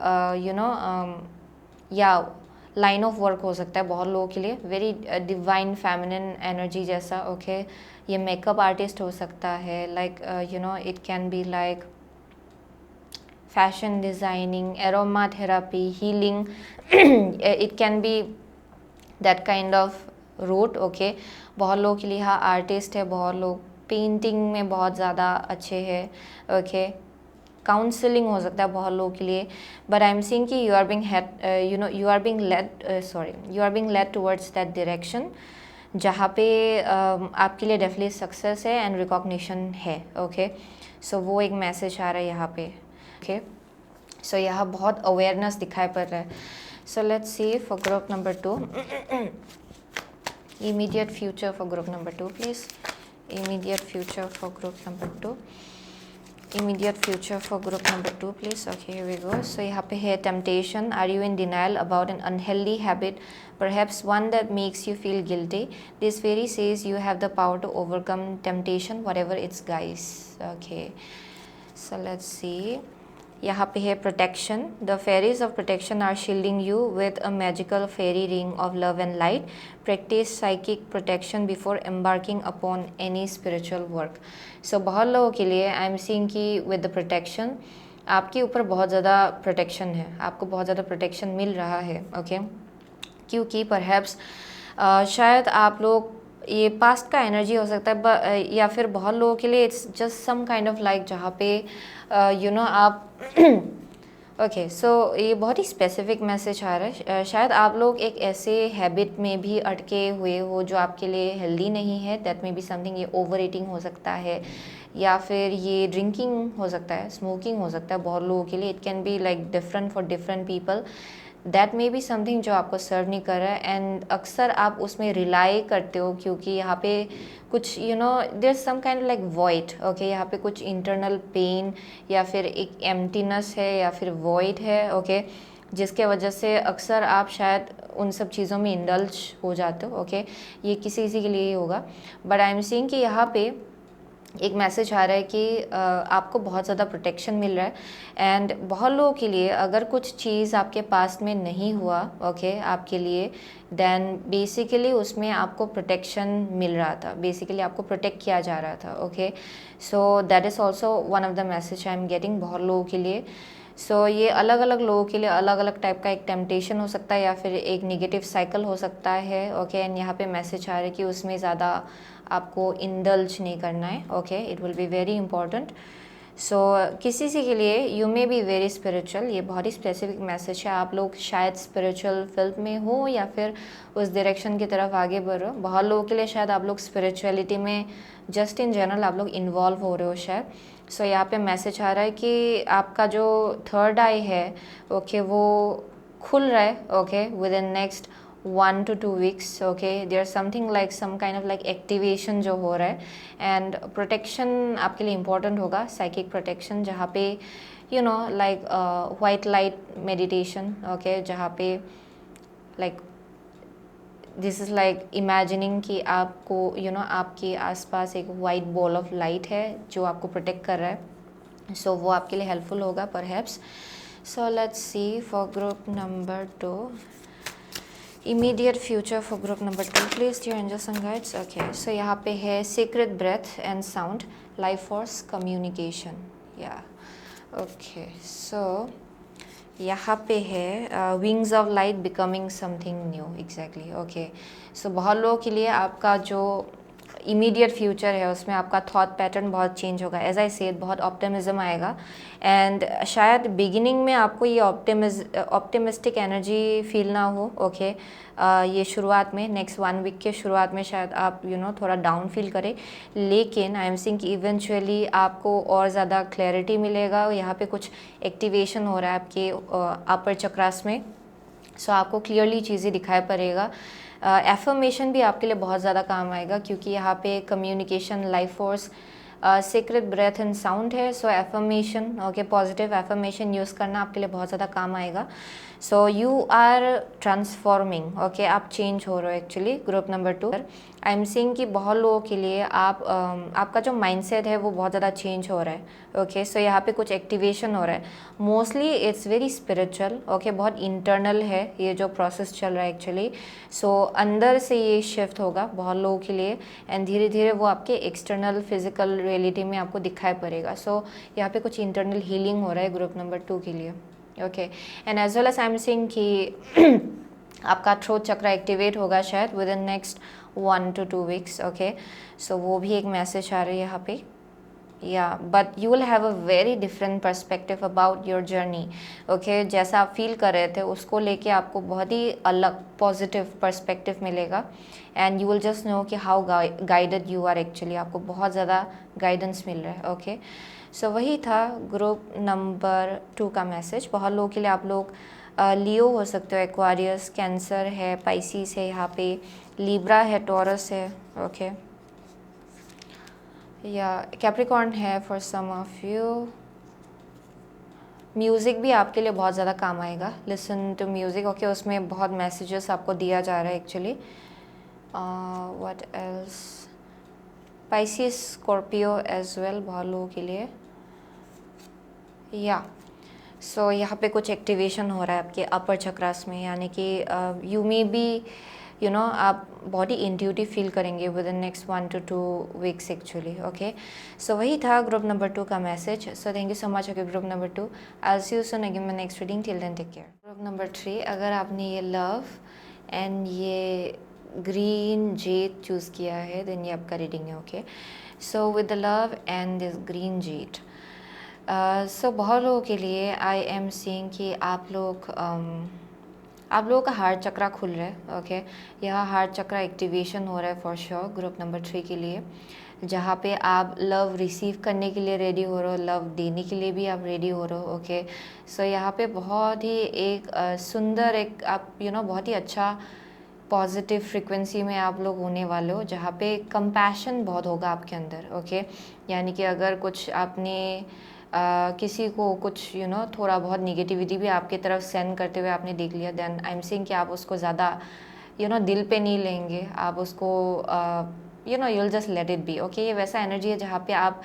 या लाइन ऑफ वर्क हो सकता है बहुत लोगों के लिए, वेरी डिवाइन फेमिनिन एनर्जी जैसा, ओके ये मेकअप आर्टिस्ट हो सकता है, like it can be like fashion designing, aroma therapy, healing, it can be that kind of route, okay. बहुत लोगों के लिए यहाँ आर्टिस्ट है, बहुत लोग पेंटिंग में बहुत ज़्यादा अच्छे हैं, ओके काउंसलिंग हो सकता है बहुत लोगों के लिए, बट आई एम सीइंग कि you are being led towards that direction जहाँ पे आपके लिए डेफिनेटली सक्सेस है एंड रिकॉग्निशन है, ओके सो वो एक मैसेज आ रहा है यहाँ पे, ओके सो यहाँ बहुत अवेयरनेस दिखाई पड़ रहा है। सो let's see for group number 2, immediate future for group number 2 please, immediate future for group number 2, immediate future for group number 2 please, okay here we go। so यहाँ पे है temptation, are you in denial about an unhealthy habit, perhaps one that makes you feel guilty, this fairy says you have the power to overcome temptation whatever it's guys, okay so let's see। यहाँ पे है protection, the fairies of protection are shielding you with a magical fairy ring of love and light, practice psychic protection before embarking upon any spiritual work। so बहुत लोगों के लिए आई am seeing कि with the protection आपके ऊपर बहुत ज़्यादा protection है, आपको बहुत ज़्यादा प्रोटेक्शन मिल रहा है, ओके क्योंकि परहैप्स शायद आप लोग ये पास्ट का एनर्जी हो सकता है या फिर बहुत लोगों के लिए it's just some kind of like जहाँ पे आप ओके, सो ये बहुत ही स्पेसिफिक मैसेज आ रहा है। शायद आप लोग एक ऐसे हैबिट में भी अटके हुए हो जो आपके लिए हेल्दी नहीं है। दैट मे बी समथिंग, ये ओवर ईटिंग हो सकता है, या फिर ये ड्रिंकिंग हो सकता है, स्मोकिंग हो सकता है बहुत लोगों के लिए। It can be like different for different people. That may be something जो आपको सर्व नहीं कर रहा है, एंड अक्सर आप उसमें रिलाई करते हो क्योंकि यहाँ पे कुछ there some kind like void. Okay, यहाँ पे कुछ इंटरनल पेन या फिर एक एम्प्टीनेस है या फिर वॉइड है। ओके, जिसके वजह से अक्सर आप शायद उन सब चीज़ों में इंडल्ज हो जाते हो। ओके, ये किसी किसी के लिए ही होगा, बट आई एम सीइंग कि यहाँ पे एक मैसेज आ रहा है कि आपको बहुत ज़्यादा प्रोटेक्शन मिल रहा है। एंड बहुत लोगों के लिए अगर कुछ चीज़ आपके पास में नहीं हुआ ओके आपके लिए, देन बेसिकली उसमें आपको प्रोटेक्शन मिल रहा था, बेसिकली आपको प्रोटेक्ट किया जा रहा था। Okay, so that is also one of the message I am getting बहुत लोगों के लिए। सो ये अलग अलग लोगों के लिए अलग अलग टाइप का एक टेम्पटेशन हो सकता है या फिर एक निगेटिव साइकिल हो सकता है। ओके, एंड यहाँ पे मैसेज आ रहा है कि उसमें ज़्यादा आपको इंडल्ज नहीं करना है। Okay, it will be very important. So किसी के लिए you may be very spiritual, ये बहुत ही स्पेसिफिक मैसेज है। आप लोग शायद स्पिरिचुअल फील्ड में हो या फिर उस डायरेक्शन की तरफ आगे बढ़ो। बहुत लोगों के लिए शायद आप लोग स्पिरिचुअलिटी में जस्ट इन जनरल आप लोग इन्वॉल्व हो रहे हो शायद। सो यहाँ पे मैसेज आ रहा है कि आपका जो थर्ड आई है ओके वो खुल रहा है okay with in next 1 to 2 weeks. okay, there's something like some kind of like activation जो हो रहा है, and protection आपके लिए important होगा, psychic protection, जहाँ पे like white light meditation. okay, जहाँ पे like this is like imagining कि आपको आपके आसपास एक वाइट बॉल ऑफ लाइट है जो आपको प्रोटेक्ट कर रहा है। सो वो आपके लिए हेल्पफुल होगा perhaps. So let's see for group number 2, immediate future for group number 2, please dear angels and guides. okay, so यहाँ पे है sacred breath and sound, life force, communication. yeah, okay, so यहाँ पे है wings of light becoming something new. Exactly okay, so बहुत लोगों के लिए आपका जो इमीडिएट फ्यूचर है उसमें आपका थॉट पैटर्न बहुत चेंज होगा। एज आई सेड, बहुत ऑप्टिमिज्म आएगा, एंड शायद बिगिनिंग में आपको ये ऑप्टिमिस्टिक एनर्जी फील ना हो। ओके, ये शुरुआत में नेक्स्ट 1 वीक के शुरुआत में शायद आप थोड़ा डाउन फील करें, लेकिन आई एम सिंग कि इवेंचुअली आपको और ज़्यादा क्लैरिटी मिलेगा। यहाँ पे कुछ एक्टिवेशन हो रहा है आपके अपर चक्रास में, सो आपको क्लियरली चीज़ें दिखाई पड़ेगा। एफर्मेशन भी आपके लिए बहुत ज़्यादा काम आएगा क्योंकि यहाँ पे communication, life force, secret breath and sound है। So affirmation okay, positive affirmation use करना आपके लिए बहुत ज़्यादा काम आएगा। So you are transforming okay, आप चेंज हो रहे हो actually. Group number 2 I am seeing कि बहुत लोगों के लिए आपका जो माइंडसेट है वो बहुत ज़्यादा चेंज हो रहा है। ओके, सो यहाँ पे कुछ एक्टिवेशन हो रहा है। Mostly it's very spiritual okay, बहुत इंटरनल है ये जो प्रोसेस चल रहा है एक्चुअली। सो अंदर से ये शिफ्ट होगा बहुत लोगों के लिए, एंड धीरे धीरे वो आपके एक्सटर्नल फिजिकल रियलिटी में आपको दिखाई पड़ेगा। सो यहाँ पे कुछ इंटरनल हीलिंग हो रहा है ग्रुप नंबर 2 के लिए। Okay, and as well as I am seeing कि आपका थ्रोट चक्र एक्टिवेट होगा शायद within next 1 to 2 weeks। Okay, so वो भी एक मैसेज आ रहा है यहाँ पे। या but you will have a very different perspective about your journey. Okay, जैसा आप फील कर रहे थे उसको लेके आपको बहुत ही अलग पॉजिटिव पर्सपेक्टिव मिलेगा, and you will just know कि how guided you are actually. आपको बहुत ज़्यादा गाइडेंस मिल रहा है। ओके, सो वही था ग्रुप नंबर 2 का मैसेज। बहुत लोगों के लिए आप लोग लियो हो सकते हो, एक्वारियस, कैंसर है, पाइसिस है, यहाँ पे लिब्रा है, टॉरस है। ओके, या कैप्रिकॉर्न है for some of you. Music भी आपके लिए बहुत ज़्यादा काम आएगा, लिसन टू म्यूज़िक। ओके, उसमें बहुत मैसेजेस आपको दिया जा रहा है actually. What else, Pisces, Scorpio as well बहुत लोगों के लिए। या सो यहाँ पे कुछ एक्टिवेशन हो रहा है आपके अपर चक्रास में, यानी कि यू मे बी आप बॉडी इंट्यूटिव फील करेंगे within next 1 to 2 weeks actually. Okay, so वही था ग्रुप नंबर 2 का message. So thank you so much. Okay, group number 2, I see you soon again my next reading. Till then take care. Group number 3, अगर आपने ये love and ये green jade choose किया है then ये आपका reading है। Okay, so with the love and this green jade, so बहुत लोगों के लिए आई एम सीइंग कि आप लोगों का हार्ट चक्रा खुल रहा है, ओके। यह हार्ट चक्रा एक्टिवेशन हो रहा है फॉर श्योर ग्रुप नंबर 3 के लिए, जहाँ पे आप लव रिसीव करने के लिए रेडी हो रहे हो, लव देने के लिए भी आप रेडी हो रहे हो, ओके। सो यहाँ पे बहुत ही एक सुंदर एक आप बहुत ही अच्छा पॉजिटिव फ्रिक्वेंसी में आप लोग होने वाले हो, जहाँ पे कंपैशन बहुत होगा आपके अंदर, ओके। यानी कि अगर कुछ आपने किसी को कुछ थोड़ा बहुत निगेटिविटी भी आपकी तरफ सेंड करते हुए आपने देख लिया, देन आई एम सेइंग कि आप उसको ज़्यादा दिल पे नहीं लेंगे, आप उसको you'll just let it be, okay. ये वैसा एनर्जी है जहाँ पे आप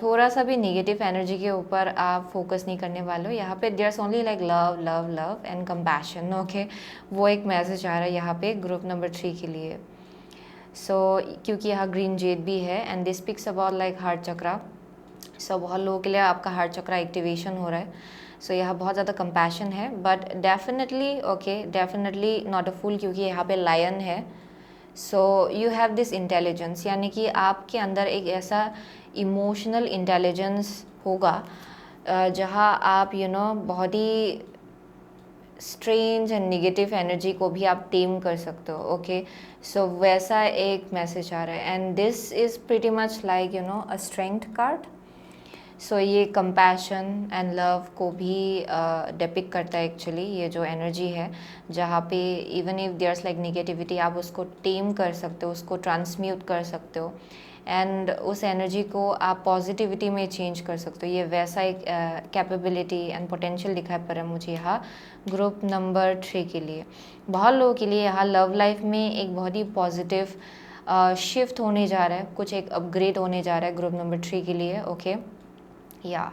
थोड़ा सा भी नेगेटिव एनर्जी के ऊपर आप फोकस नहीं करने वाले हो। यहाँ पे there's only like love love love and compassion, okay. वो एक मैसेज आ रहा है यहाँ पे ग्रुप नंबर 3 के लिए। सो क्योंकि यहाँ ग्रीन जेड भी है and this speaks about like heart chakra. So बहुत लोगों के लिए आपका हार्ट चक्रा एक्टिवेशन हो रहा है। सो यहाँ बहुत ज़्यादा कंपैशन है, but definitely okay, definitely not a fool, क्योंकि यहाँ पे लायन है। So you have this intelligence, यानी कि आपके अंदर एक ऐसा इमोशनल इंटेलिजेंस होगा जहाँ आप बहुत ही स्ट्रेंज एंड नेगेटिव एनर्जी को भी आप टेम कर सकते हो, ओके। सो वैसा एक मैसेज आ रहा है and this is pretty much like a strength card. So ये कंपैशन एंड लव को भी डिपिक्ट करता है एक्चुअली, ये जो एनर्जी है, जहाँ पे even if there's like negativity आप उसको टेम कर सकते हो, उसको ट्रांसम्यूट कर सकते हो एंड उस एनर्जी को आप पॉजिटिविटी में चेंज कर सकते हो। ये वैसा एक कैपेबिलिटी एंड पोटेंशियल दिखाई पड़ रहा है मुझे यहाँ ग्रुप नंबर 3 के लिए। बहुत लोगों के लिए यहाँ लव लाइफ में एक बहुत ही पॉजिटिव शिफ्ट होने जा रहा है, कुछ एक अपग्रेड होने जा रहा है ग्रुप नंबर 3 के लिए, ओके। या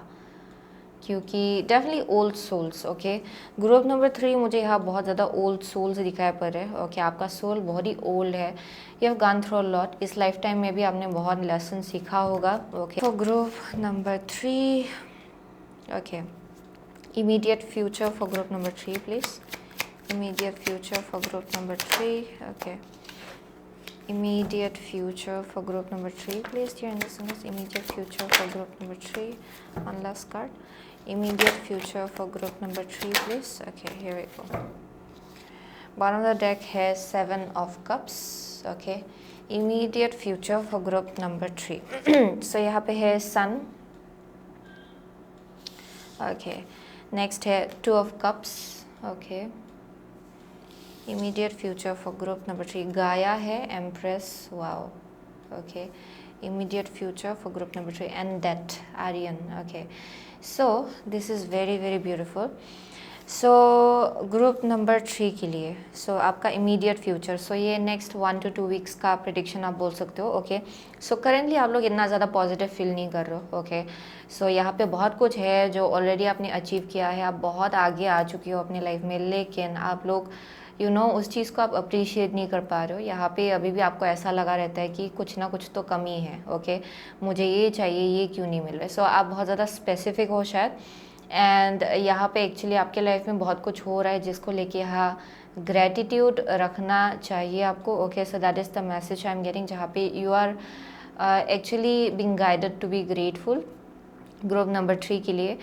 क्योंकि definitely old souls, okay. Group number 3 मुझे यहाँ बहुत ज़्यादा ओल्ड सोल्स दिखाई पड़ रहे हैं, ओके। आपका सोल बहुत ही ओल्ड है, you have gone through a lot, इस लाइफ टाइम में भी आपने बहुत लेसन सीखा होगा, okay. For group number 3, okay. Immediate future for group number 3 please, immediate future for group number 3, okay. Immediate future for group number 3 please, dear in the singles. Immediate future for group number 3, one last card. Immediate future for group number 3 please, okay. Here we go. Bottom of the deck has 7 of cups, okay. Immediate future for group number 3. So यहाँ पे है sun, okay. Next है 2 of cups, okay. Immediate future for group number 3, Gaia है, Empress, wow, okay. Immediate future for group number 3 and that Aryan, okay. So this is very very beautiful. So group number 3 के लिए आपका immediate future, ये next 1 to 2 weeks का prediction आप बोल सकते हो, okay. currently आप लोग इतना ज़्यादा positive feel नहीं कर रहे हो, okay. यहाँ पे बहुत कुछ है जो already आपने achieve किया है, आप बहुत आगे आ चुकी हो अपनी life में, लेकिन आप लोग उस चीज़ को आप अप्रिशिएट नहीं कर पा रहे हो। यहाँ पे अभी भी आपको ऐसा लगा रहता है कि कुछ ना कुछ तो कमी है, ओके। मुझे ये चाहिए, ये क्यों नहीं मिल रहा है। आप बहुत ज़्यादा स्पेसिफिक हो शायद, एंड यहाँ पे एक्चुअली आपके लाइफ में बहुत कुछ हो रहा है जिसको लेके यहाँ ग्रेटिट्यूड रखना चाहिए आपको, okay. So that is the message I am getting, जहाँ पे you are actually being guided to be grateful group number 3 के लिए।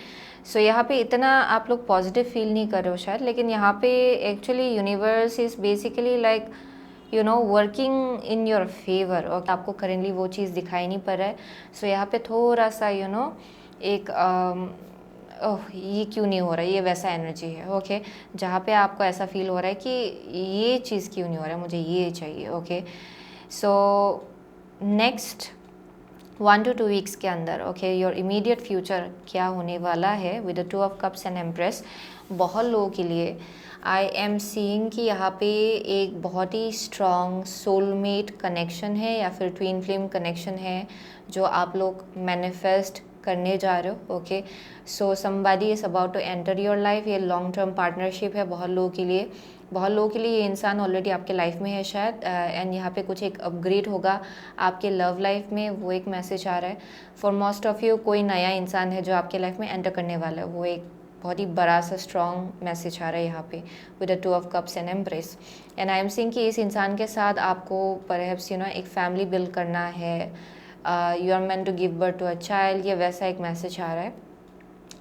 यहाँ पे इतना आप लोग पॉजिटिव फील नहीं कर रहे हो शायद, लेकिन यहाँ पे actually universe is basically like working in your favour, और आपको करेंटली वो चीज़ दिखाई नहीं पड़ रहा है। यहाँ पे थोड़ा सा एक ओह ये क्यों नहीं हो रहा है, ये वैसा एनर्जी है, ओके। जहाँ पे आपको ऐसा फील हो रहा है कि ये चीज़ क्यों नहीं हो रहा है, मुझे ये चाहिए, ओके। नेक्स्ट 1 to 2 weeks के अंदर, ओके, योर इमीडिएट फ्यूचर क्या होने वाला है with the 2 of cups and empress. बहुत लोगों के लिए आई एम सीइंग कि यहाँ पे एक बहुत ही स्ट्रॉन्ग सोलमेट कनेक्शन है या फिर ट्विन फ्लेम कनेक्शन है जो आप लोग मैनिफेस्ट करने जा रहे हो, okay. Somebody is about to enter your life, ये लॉन्ग टर्म पार्टनरशिप है बहुत लोगों के लिए। बहुत लोगों के लिए ये इंसान ऑलरेडी आपके लाइफ में है शायद, एंड यहाँ पे कुछ एक अपग्रेड होगा आपके लव लाइफ में, वो एक मैसेज आ रहा है। फॉर मोस्ट ऑफ यू कोई नया इंसान है जो आपके लाइफ में एंटर करने वाला है, वो एक बहुत ही बड़ा सा स्ट्रॉन्ग मैसेज आ रहा है यहाँ पे with the 2 of cups and empress. And I am seeing कि इस इंसान के साथ आपको परहैप्स एक फैमिली बिल्ड करना है, you are meant to give birth to a child, ये वैसा एक मैसेज आ रहा है।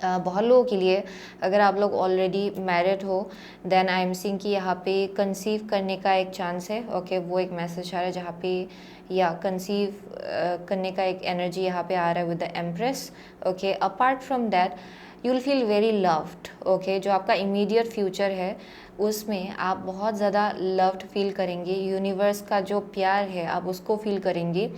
बहुत लोगों के लिए, अगर आप लोग ऑलरेडी मैरिड हो देन आई एम सीइंग कि यहाँ पे कंसीव करने का एक चांस है। ओके वो एक मैसेज आ रहा है जहाँ पे या कंसीव करने का एक एनर्जी यहाँ पे आ रहा है with the empress. Okay apart from that you will feel very loved. Okay जो आपका इमीडिएट फ्यूचर है उसमें आप बहुत ज़्यादा लव्ड फील करेंगे, यूनिवर्स का जो प्यार है आप उसको फील करेंगे।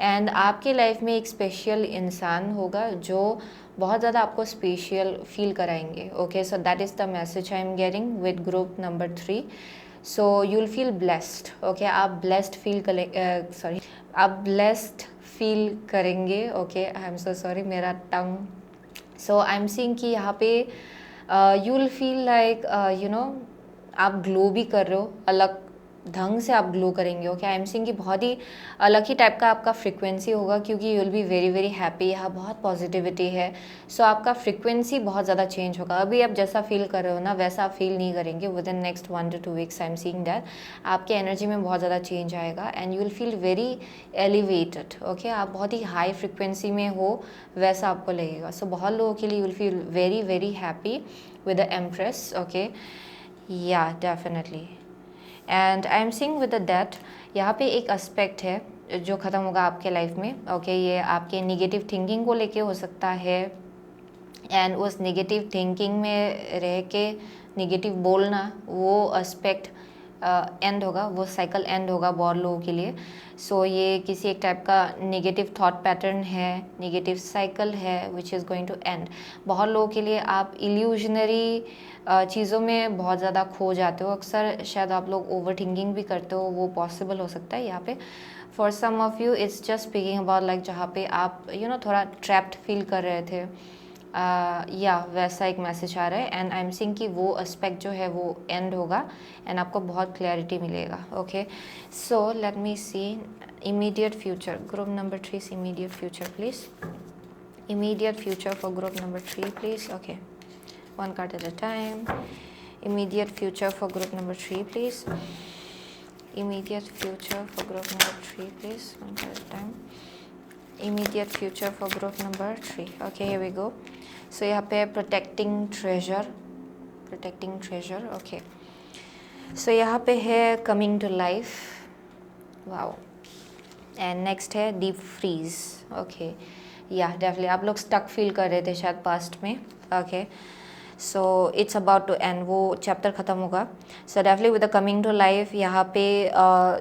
एंड आपके लाइफ में एक स्पेशल इंसान होगा जो बहुत ज़्यादा आपको स्पेशल फील कराएंगे। Okay so that is the message I am getting with group number 3। So you will feel blessed. Okay आप ब्लेस्ड फील करें आप ब्लेस्ड फील करेंगे। Okay I am so sorry मेरा टंग। सो आई एम सीइंग कि यहाँ पे you will feel like you know आप glow भी कर रहे हो, अलग ढंग से आप ग्लो करेंगे। ओके आई एम सीइंग कि बहुत ही अलग ही टाइप का आपका फ्रिक्वेंसी होगा क्योंकि you will be very very happy. यहाँ बहुत पॉजिटिविटी है। सो आपका फ्रिक्वेंसी बहुत ज़्यादा चेंज होगा। अभी आप जैसा फील कर रहे हो ना वैसा आप फील नहीं करेंगे। Within next 1 to 2 weeks I am seeing that आपके एनर्जी में बहुत ज़्यादा चेंज आएगा and you will feel very elevated. Okay आप बहुत ही हाई फ्रिक्वेंसी में हो वैसा आपको लगेगा। सो बहुत लोगों के लिए you will feel very very happy with the empress. Okay yeah definitely and I am seeing with the that यहाँ पे एक एस्पेक्ट है जो ख़त्म होगा आपके लाइफ में। ओके ये आपके निगेटिव थिंकिंग को लेके हो सकता है एंड उस निगेटिव थिंकिंग में रह के निगेटिव बोलना वो एस्पेक्ट एंड होगा, वो साइकिल एंड होगा बहुत लोगों के लिए। सो ये किसी एक टाइप का नेगेटिव थॉट पैटर्न है, नेगेटिव साइकिल है which is going to end. बहुत लोगों के लिए आप इल्यूजनरी चीज़ों में बहुत ज़्यादा खो जाते हो। अक्सर शायद आप लोग ओवर थिंकिंग भी करते हो, वो पॉसिबल हो सकता है यहाँ पे। For some of you it's just speaking about like जहाँ पे आप थोड़ा ट्रैप्ड फील कर रहे थे या वैसा एक मैसेज आ रहा है एंड आई एम सीइंग कि वो एस्पेक्ट जो है वो एंड होगा एंड आपको बहुत क्लैरिटी मिलेगा। Okay so let me see immediate future group number 3 immediate future please. Immediate future for group number 3 please. Okay one card at a time. Immediate future for group number 3 please. Immediate future for group number 3 please. One card at a time. Immediate future for group number 3. Okay here we go. So यहाँ पे protecting treasure. Okay so यहाँ पे है coming to life. Wow. And next है deep freeze. Okay yeah definitely आप लोग stuck feel कर रहे थे शायद past में। Okay so it's about to end, वो चैप्टर ख़त्म होगा। So definitely with the coming to life यहाँ पे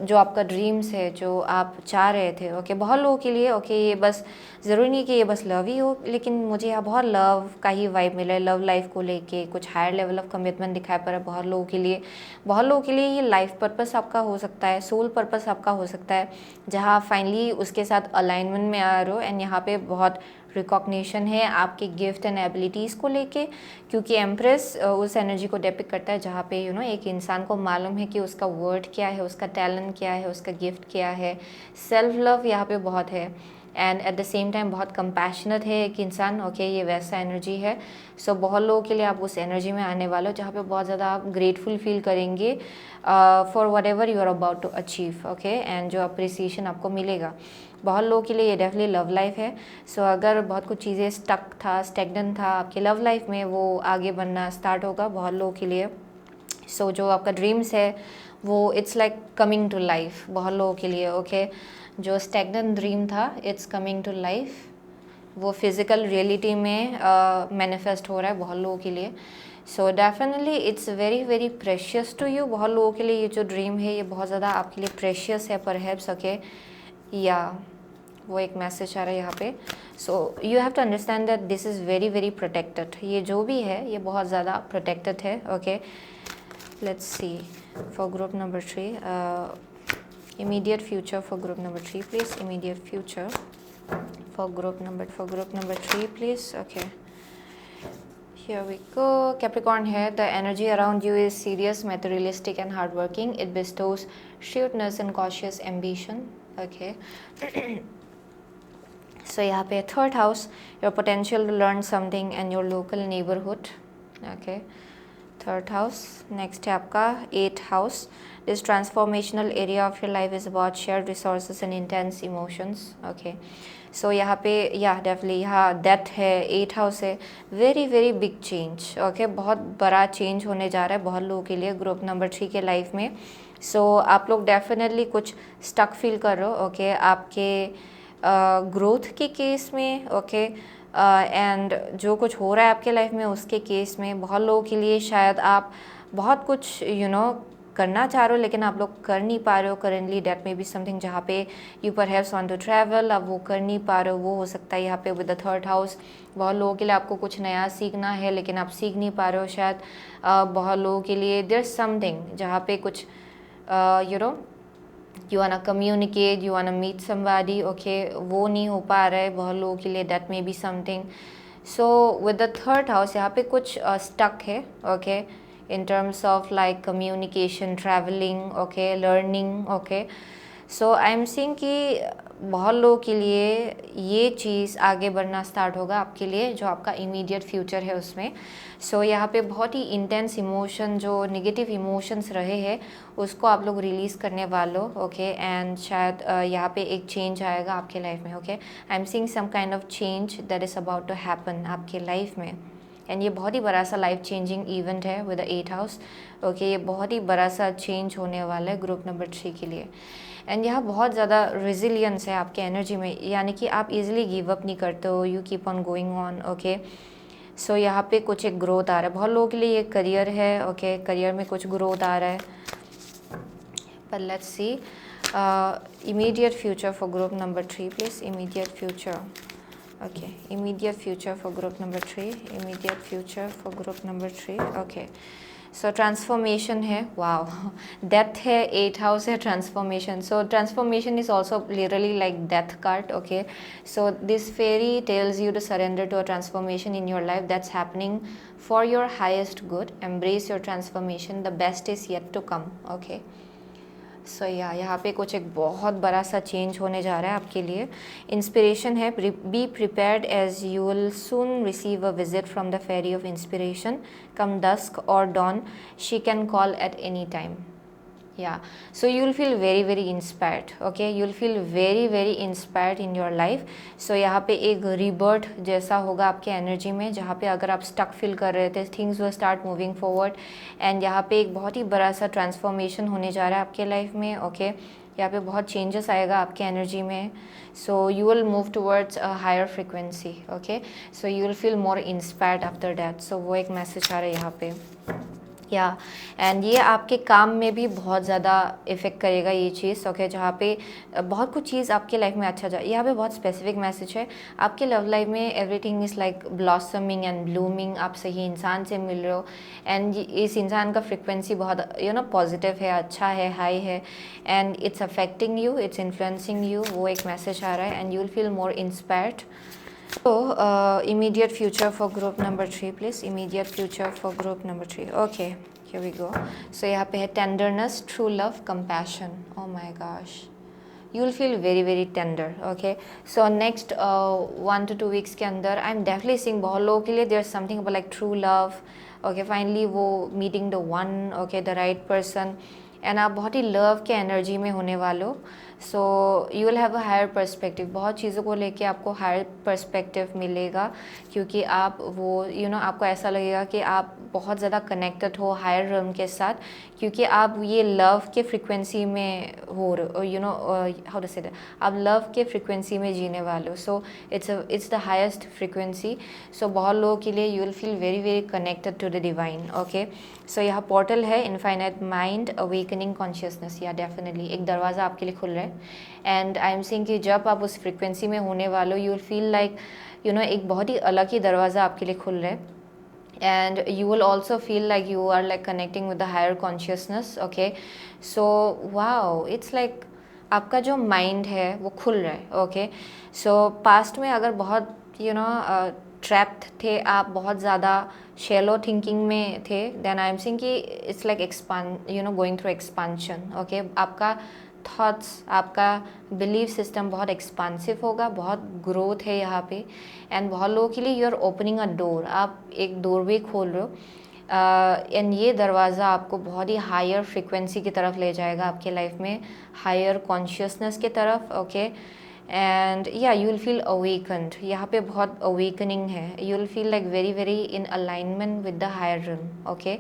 जो आपका ड्रीम्स है जो आप चाह रहे थे। ओके बहुत लोगों के लिए ये बस ज़रूरी नहीं कि ये बस लव ही हो, लेकिन मुझे यहाँ बहुत लव का ही वाइब मिला है। लव लाइफ को लेके कुछ हायर लेवल ऑफ कमिटमेंट दिखाई पड़ रहा है बहुत लोगों के लिए ये लाइफ पर्पस आपका हो सकता है, सोल पर्पस आपका हो सकता है, जहाँ फाइनली उसके साथ अलाइनमेंट में आ रहे हो। एंड यहाँ पे बहुत रिकॉग्निशन है आपके गिफ्ट एंड एबिलिटीज़ को लेके, क्योंकि एम्प्रेस उस एनर्जी को डिपिक्ट करता है जहाँ पे एक इंसान को मालूम है कि उसका वर्ड क्या है, उसका टैलेंट क्या है, उसका गिफ्ट क्या है। सेल्फ लव यहाँ पे बहुत है and at the same time बहुत कंपैशनेट है एक इंसान। ओके ये वैसा एनर्जी है। सो बहुत लोगों के लिए आप उस एनर्जी में आने वाले हो जहाँ पे बहुत ज़्यादा आप ग्रेटफुल फील करेंगे for whatever you are about to achieve. Okay and जो अप्रिसिएशन आपको मिलेगा बहुत लोगों के लिए ये डेफिनेटली लव लाइफ है। सो अगर बहुत कुछ चीज़ें स्टैग्नेंट था आपके लव लाइफ में, वो आगे बढ़ना स्टार्ट होगा बहुत लोगों के लिए। सो जो आपका ड्रीम्स है वो it's like coming to life बहुत लोगों के लिए। ओके जो स्टैग्नेंट ड्रीम था इट्स कमिंग टू लाइफ, वो फिज़िकल रियलिटी में मैनिफेस्ट हो रहा है बहुत लोगों के लिए। So definitely it's very very precious to you. बहुत लोगों के लिए ये जो ड्रीम है ये बहुत ज़्यादा आपके लिए प्रेशियस है परहैप्स। ओके या वो एक मैसेज आ रहा है यहाँ पे। So you have to understand that this is very very protected. ये जो भी है ये बहुत ज़्यादा प्रोटेक्टेड है। Okay let's see for group number 3 immediate future for group number 3 please. Immediate future for group number 3 please. Okay here we go. Capricorn here, the energy around you is serious, materialistic and hardworking. It bestows shrewdness and cautious ambition. Okay so यहाँ पे third house, your potential to learn something and your local neighborhood. Okay third house. Next है आपका 8th house. This transformational area of your life is about shared resources and intense emotions. Okay, so यहाँ पे या definitely यहाँ death है, 8th house है, very very big change. Okay, बहुत बड़ा चेंज होने जा रहा है बहुत लोगों के लिए ग्रुप नंबर 3 के लाइफ में। सो आप लोग डेफिनेटली कुछ स्टक फील कर रहे हो। ओके, आपके ग्रोथ के केस में। ओके, एंड जो कुछ हो रहा है आपके लाइफ में उसके केस में बहुत लोगों के लिए शायद आप बहुत कुछ करना चाह रहे हो लेकिन आप लोग कर नहीं पा रहे हो currently. That may be something जहाँ पे you perhaps want to travel, अब वो कर नहीं पा रहे हो, वो हो सकता है यहाँ पे विद द थर्ड हाउस। बहुत लोगों के लिए आपको कुछ नया सीखना है लेकिन आप सीख नहीं पा रहे हो शायद। बहुत लोगों के लिए देयर समथिंग जहाँ पे कुछ you wanna communicate, you wanna meet somebody, okay, वो नहीं हो पा रहा है बहुत लोगों के लिए। that may be something. so with the third house यहाँ पे कुछ stuck है। okay, in terms of like communication, traveling, okay, learning, okay. So I am seeing कि बहुत लोगों के लिए ये चीज़ आगे बढ़ना स्टार्ट होगा आपके लिए जो आपका इमीडिएट फ्यूचर है उसमें। सो यहाँ पे बहुत ही इंटेंस इमोशन जो नेगेटिव इमोशंस रहे हैं उसको आप लोग रिलीज़ करने वाले हो। ओके, एंड शायद यहाँ पे एक चेंज आएगा आपके लाइफ में। Okay, I am seeing some kind of change that is about to happen आपके लाइफ में। एंड ये बहुत ही बड़ा सा लाइफ चेंजिंग इवेंट है with the 8th house. Okay, ये बहुत ही बड़ा सा चेंज होने वाला है ग्रुप नंबर 3 के लिए। एंड यहाँ बहुत ज़्यादा रेजिलियंस है आपके एनर्जी में, यानी कि आप इजीली गिव अप नहीं करते हो, you keep on going on. Okay, so यहाँ पे कुछ एक ग्रोथ आ रहा है बहुत लोगों के लिए। ये करियर है। ओके, करियर में कुछ ग्रोथ आ रहा है। पर let's see immediate future for group number 3 please. Immediate future. Okay, immediate future for group number 3। Immediate future for group number 3। Okay, so transformation है। वाओ, डेथ है, 8th हाउस है, transformation. So transformation is also literally like death card. Okay, so this fairy tells you to surrender to a transformation in your life that's happening for your highest good. Embrace your transformation, the best is yet to come. Okay, so यहाँ पे कुछ एक बहुत बड़ा सा change होने जा रहा है आपके लिए। इंस्पिरेशन है, be prepared as you will soon receive a visit from the fairy of inspiration come dusk और dawn, she can call at any time. Yeah so you will feel very very inspired. Okay, you will feel very very inspired in your life. So यहाँ पे एक rebirth जैसा होगा आपके energy में जहाँ पे अगर आप स्टक फील कर रहे थे things will start moving forward. And यहाँ पे एक बहुत ही बड़ा सा ट्रांसफॉर्मेशन होने जा रहा है आपके लाइफ में। ओके, यहाँ पे बहुत चेंजेस आएगा आपके एनर्जी में। So you will move towards a higher frequency. Okay, so you will feel more inspired after that. So वो एक मैसेज आ रहा है यहाँ पे। या एंड ये आपके काम में भी बहुत ज़्यादा इफ़ेक्ट करेगा ये चीज़। ओके, जहाँ पे बहुत कुछ चीज़ आपके लाइफ में अच्छा जाए। यहाँ पे बहुत स्पेसिफिक मैसेज है आपके लव लाइफ में। Everything is like blossoming and blooming. आप सही इंसान से मिल रहे हो एंड इस इंसान का फ्रिक्वेंसी बहुत पॉजिटिव है, अच्छा है, हाई है and it's affecting you, it's influencing you. वो एक मैसेज आ रहा है and you will feel more inspired. So, immediate future for group number 3 please. Immediate future for group number 3. Okay, here we go. So यहाँ पे है tenderness, true love, compassion. Oh my gosh, you will feel very very tender. Okay, so next 1 to 2 weeks के अंदर I'm definitely seeing बहुत लोगों के लिए there's something about like true love. Okay, finally वो meeting the one, okay, the right person. And आप बहुत ही love के एनर्जी में होने वाले हो। So you will have a higher perspective. बहुत चीज़ों को लेके आपको हायर पर्सपेक्टिव मिलेगा क्योंकि आप वो आपको ऐसा लगेगा कि आप बहुत ज़्यादा कनेक्टेड हो हायर रम के साथ क्योंकि आप ये लव के फ्रिक्वेंसी में हो हाउ टू से दैट, आप लव के फ्रिक्वेंसी में जीने वाले हो। So it's the highest frequency. So बहुत लोगों के लिए you will feel very very connected to the divine. Okay, so यहाँ पोर्टल है infinite mind awakening consciousness. Yeah definitely एक दरवाज़ा आपके लिए खुल रहा है एंड आई एम सीइंग कि जब आप उस फ्रिक्वेंसी में होने वाले हो यू विल फील लाइक एक बहुत ही अलग ही दरवाज़ा आपके लिए खुल रहा है and you will also feel like you are like connecting with the higher consciousness. Okay, so wow, it's like आपका जो माइंड है वो खुल रहा है। ओके, सो पास्ट में अगर बहुत ट्रैप्ड थे आप, बहुत ज़्यादा शेलो थिंकिंग में थे, देन आई एम सीइंग कि it's like expand going through expansion. Okay, आपका थॉट्स, आपका बिलीव सिस्टम बहुत एक्सपांसिव होगा, बहुत ग्रोथ है यहाँ पे एंड बहुत लोगों के लिए you are opening a door. आप एक डोरवे खोल रहे हो एंड ये दरवाज़ा आपको बहुत ही हायर फ्रिक्वेंसी की तरफ ले जाएगा, आपके लाइफ में हायर कॉन्शियसनेस की तरफ, okay. And yeah you will feel awakened, यहाँ पे बहुत अवेकनिंग है, you will feel like very very in alignment with the higher realm, okay.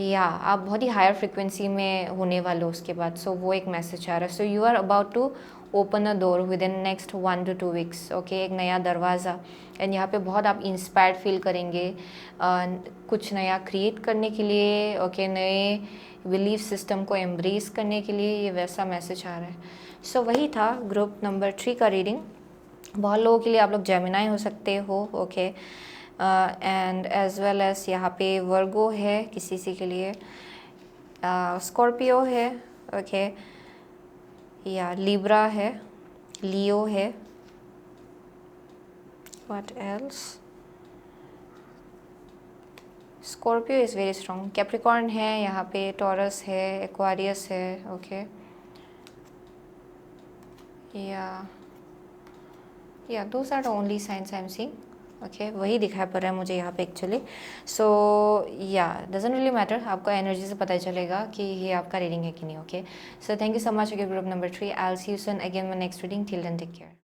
या आप बहुत ही हायर फ्रिक्वेंसी में होने वाले हो उसके बाद, सो वो एक मैसेज आ रहा है। So you are about to open a door within next 1 to 2 weeks, okay, एक नया दरवाज़ा। एंड यहाँ पे बहुत आप इंस्पायर्ड फील करेंगे कुछ नया क्रिएट करने के लिए, ओके, नए बिलीफ सिस्टम को एम्ब्रेस करने के लिए, ये वैसा मैसेज आ रहा है। सो वही था ग्रुप नंबर 3 का रीडिंग। बहुत लोगों के लिए आप लोग जेमिनाई हो सकते हो, okay, and as well as यहाँ पे वर्गो है किसी के लिए, स्कॉर्पियो है, ओके, या लिब्रा है, लियो है, what else, Scorpio is very strong, Capricorn है यहाँ पे, टॉरस है, एक्वारियस है, ओके, या those are the only signs I am seeing, okay, वही दिखाई पड़ रहा है मुझे यहाँ पे एक्चुअली। सो या डजंट रियली मैटर, आपको एनर्जी से पता चलेगा कि ये आपका रीडिंग है कि नहीं, okay. So thank you so much, group number 3, I will see you soon again my next reading, till then take care.